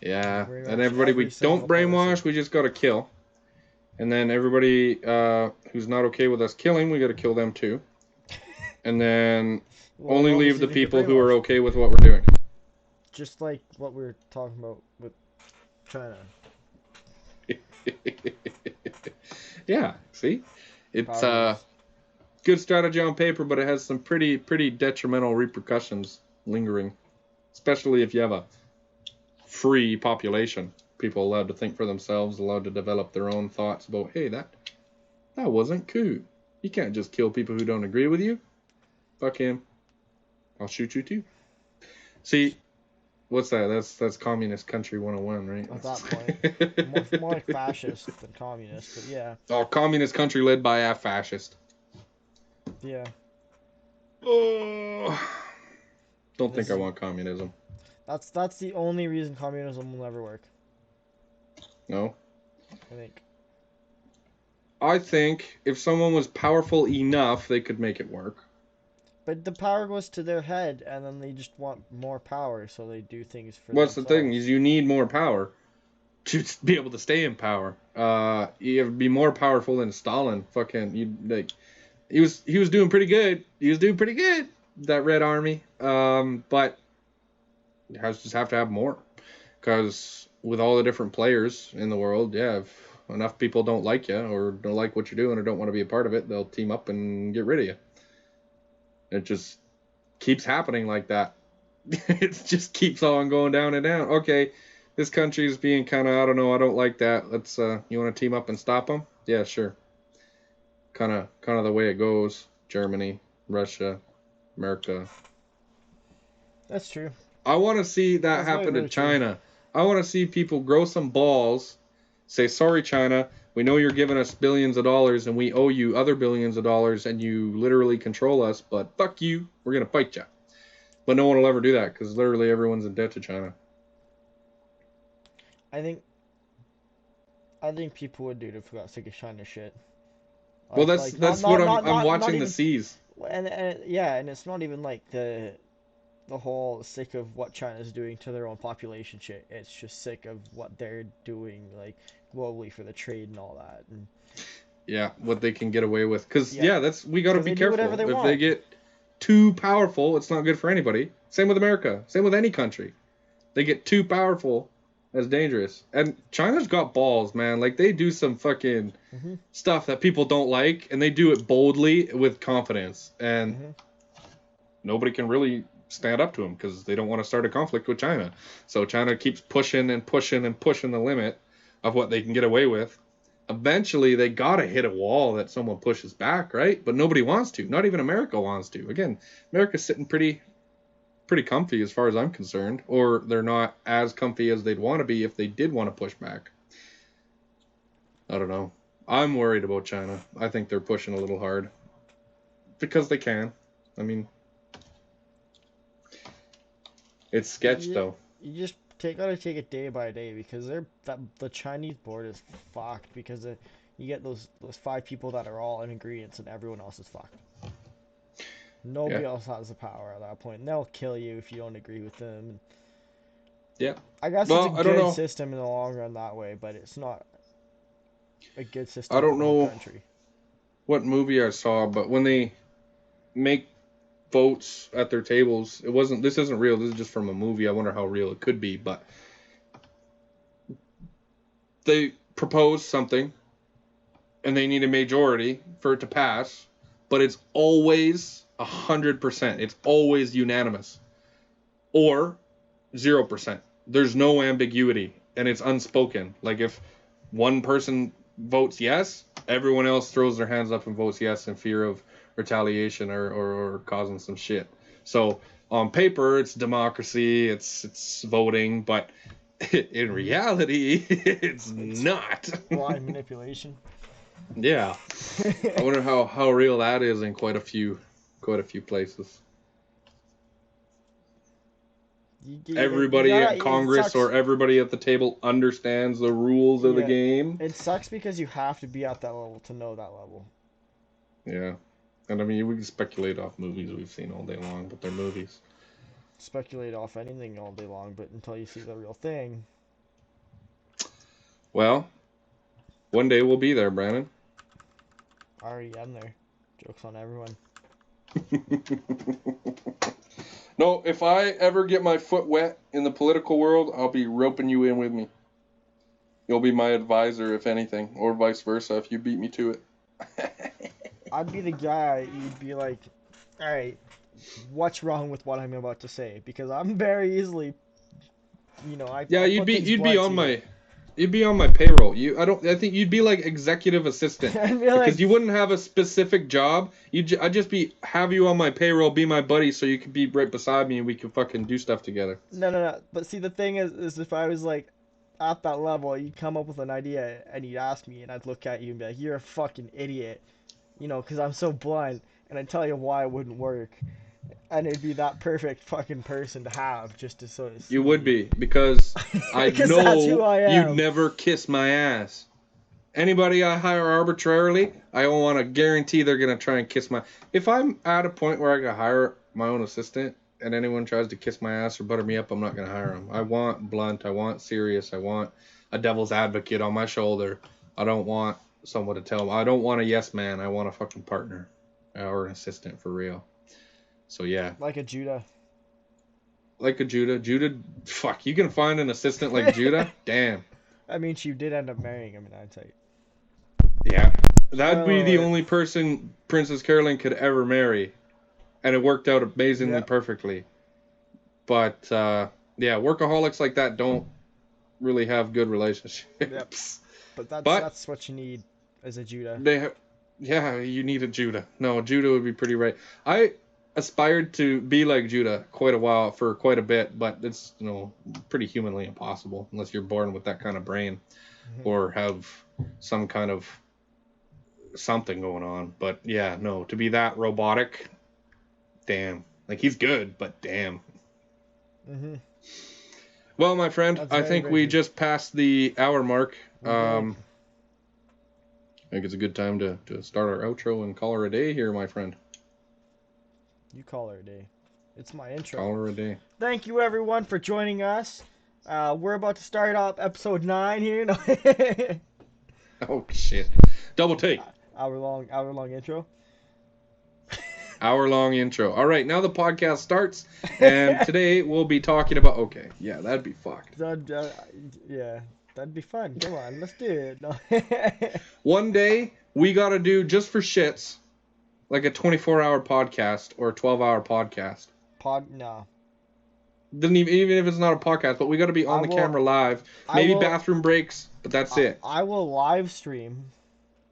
Yeah, and Brainwash everybody we every don't single person. brainwash, we just gotta kill. And then everybody who's not okay with us killing, we gotta kill them too. And then Well, only you leave obviously the didn't get people who are brainwashed. okay with what we're doing. Just like what we were talking about with China. Yeah, see? It's Power moves. good strategy on paper, but it has some pretty detrimental repercussions lingering, especially if you have a free population. People allowed to think for themselves, allowed to develop their own thoughts about, hey, that wasn't cool. You can't just kill people who don't agree with you. Fuck him. I'll shoot you too. See, what's that? That's communist country 101, right? At that point, more like fascist than communist, but yeah, Oh, communist country led by a fascist. yeah. Oh, don't This think I is, want communism. that's the only reason communism will never work. No. I think. I think if someone was powerful enough, they could make it work. But the power goes to their head, and then they just want more power, so they do things for What's the thing? themselves. Is you need more power to be able to stay in power. You have to be more powerful than Stalin. Fucking, you like, he was doing pretty good. He was doing pretty good. That Red Army. But you just have to have more, because with all the different players in the world, yeah, if enough people don't like you or don't like what you're doing or don't want to be a part of it, they'll team up and get rid of you. It just keeps happening like that. It just keeps on going down and down. Okay, this country's being kind of, I don't know, I don't like that. Let's you want to team up and stop them? Yeah, sure. Kind of the way it goes. Germany, Russia, America. That's true. I want to see that That's happen to really true. China. I want to see people grow some balls, say, sorry, China, we know you're giving us billions of dollars and we owe you other billions of dollars and you literally control us, but fuck you, we're going to fight you. But no one will ever do that because literally everyone's in debt to China. I think people would do it if we got sick of China shit. Well, Like that's what I'm not watching the even seas. and yeah, and it's not even like the whole sick of what China's doing to their own population shit. It's just sick of what they're doing like globally for the trade and all that. And Yeah, what they can get away with. Because yeah, we got to because be they do whatever careful. they If they want. get too powerful, it's not good for anybody. Same with America. Same with any country. They get too powerful, that's dangerous. And China's got balls, man. Like, they do some fucking Mhm. stuff that people don't like, and they do it boldly with confidence. And Mhm. nobody can really stand up to them because they don't want to start a conflict with China. So China keeps pushing and pushing and pushing the limit of what they can get away with. Eventually, they gotta hit a wall that someone pushes back, right? But nobody wants to. Not even America wants to. Again, America's sitting pretty comfy as far as I'm concerned, or they're not as comfy as they'd want to be if they did want to push back. I don't know. I'm worried about China. I think they're pushing a little hard because they can. I mean, it's sketch You, though. you just gotta take it day by day because the Chinese board is fucked because you get those five people that are all in agreement and everyone else is fucked. Yeah. Nobody else has the power at that point. And they'll kill you if you don't agree with them. Yeah. I guess it's a Well, I don't good know. system in the long run that way, but it's not a good I system for don't the whole know country. what movie I saw, but when they make votes at their tables, this isn't real. This is just from a movie. I wonder how real it could be, but they propose something and they need a majority for it to pass, but it's always 100%. It's always unanimous. Or 0%. There's no ambiguity and it's unspoken. Like if one person votes yes, everyone else throws their hands up and votes yes in fear of retaliation or causing some shit. So on paper, it's democracy, it's voting, but in reality, it's not. Blind manipulation. Yeah, I wonder how real that is in quite a few places. everybody at it Congress sucks. or everybody at the table understands the rules of the Yeah, game. it sucks because you have to be at that level to know that level. Yeah. And I mean, we can speculate off movies we've seen all day long, but they're movies. Speculate off anything all day long, but until you see the real thing. Well, one day we'll be there, Brandon. I already am there. Joke's on everyone. No, if I ever get my foot wet in the political world, I'll be roping you in with me. You'll be my advisor, if anything, or vice versa, if you beat me to it. I'd be the guy you'd be like, alright, what's wrong with what I'm about to say? Because I'm very easily, Yeah, I'll you'd put things be blunt on to my you. you'd be on my payroll. I think you'd be like executive assistant I'd be because like, you wouldn't have a specific job. I'd just have you on my payroll, be my buddy, so you could be right beside me and we could fucking do stuff together. no. But see, the thing is if I was like at that level, you'd come up with an idea and you'd ask me, and I'd look at you and be like, you're a fucking idiot, because I'm so blunt, and I'd tell you why it wouldn't work. And it'd be that perfect fucking person to have just to sort of You see. would be because I Because that's who know I you'd am. never kiss my ass. Anybody I hire arbitrarily, I want to guarantee they're gonna try and kiss my. If I'm at a point where I can hire my own assistant and anyone tries to kiss my ass or butter me up, I'm not gonna hire them. I want blunt. I want serious. I want a devil's advocate on my shoulder. I don't want someone to tell me. I don't want a yes man. I want a fucking partner or an assistant for real. So yeah. Like a Judah. Like a Judah. Judah, fuck, you can find an assistant like Judah? Damn. I mean, she did end up marrying him in hindsight. Yeah. That'd be Spoiler the alert. only person Princess Caroline could ever marry. And it worked out amazingly Yep. perfectly. But, yeah, workaholics like that don't really have good relationships. Yep. But But that's what you need as a Judah. yeah, you need a Judah. No, Judah would be pretty right. I aspired to be like Judah for quite a bit, but it's, pretty humanly impossible unless you're born with that kind of brain or have some kind of something going on. But yeah, no, to be that robotic, damn. Like, he's good, but damn. Mm-hmm. Well, my friend, That's I very, think very we good. just passed the hour mark. We did. I think it's a good time to start our outro and call her a day here, my friend. You call her a day. It's my intro. Call her a day. Thank you, everyone, for joining us. We're about to start off episode 9 here. No. Oh, shit. Double take. hour long intro. Hour-long intro. All right, now the podcast starts, and today we'll be talking about... Okay, yeah, that'd be fucked. Yeah, that'd be fun. Come on, let's do it. No. One day, we gotta do, just for shits, like a 24-hour podcast or a 12-hour podcast. No. Doesn't even if it's not a podcast, but we gotta be on the camera live. Maybe bathroom breaks, but that's it. I will live stream.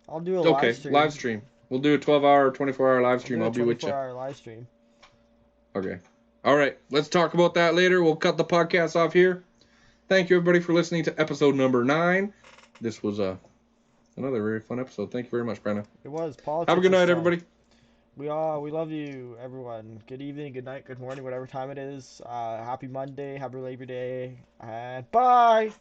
I'll do a live stream. Live stream. We'll do a 12-hour, 24-hour live stream. I'll be with you. 24-hour live stream. Okay. All right. Let's talk about that later. We'll cut the podcast off here. Thank you, everybody, for listening to episode number 9. This was another very fun episode. Thank you very much, Brandon. It was. Politics. Have a good night, everybody. We love you, everyone. Good evening, good night, good morning, whatever time it is. Happy Monday, happy Labor Day, and bye!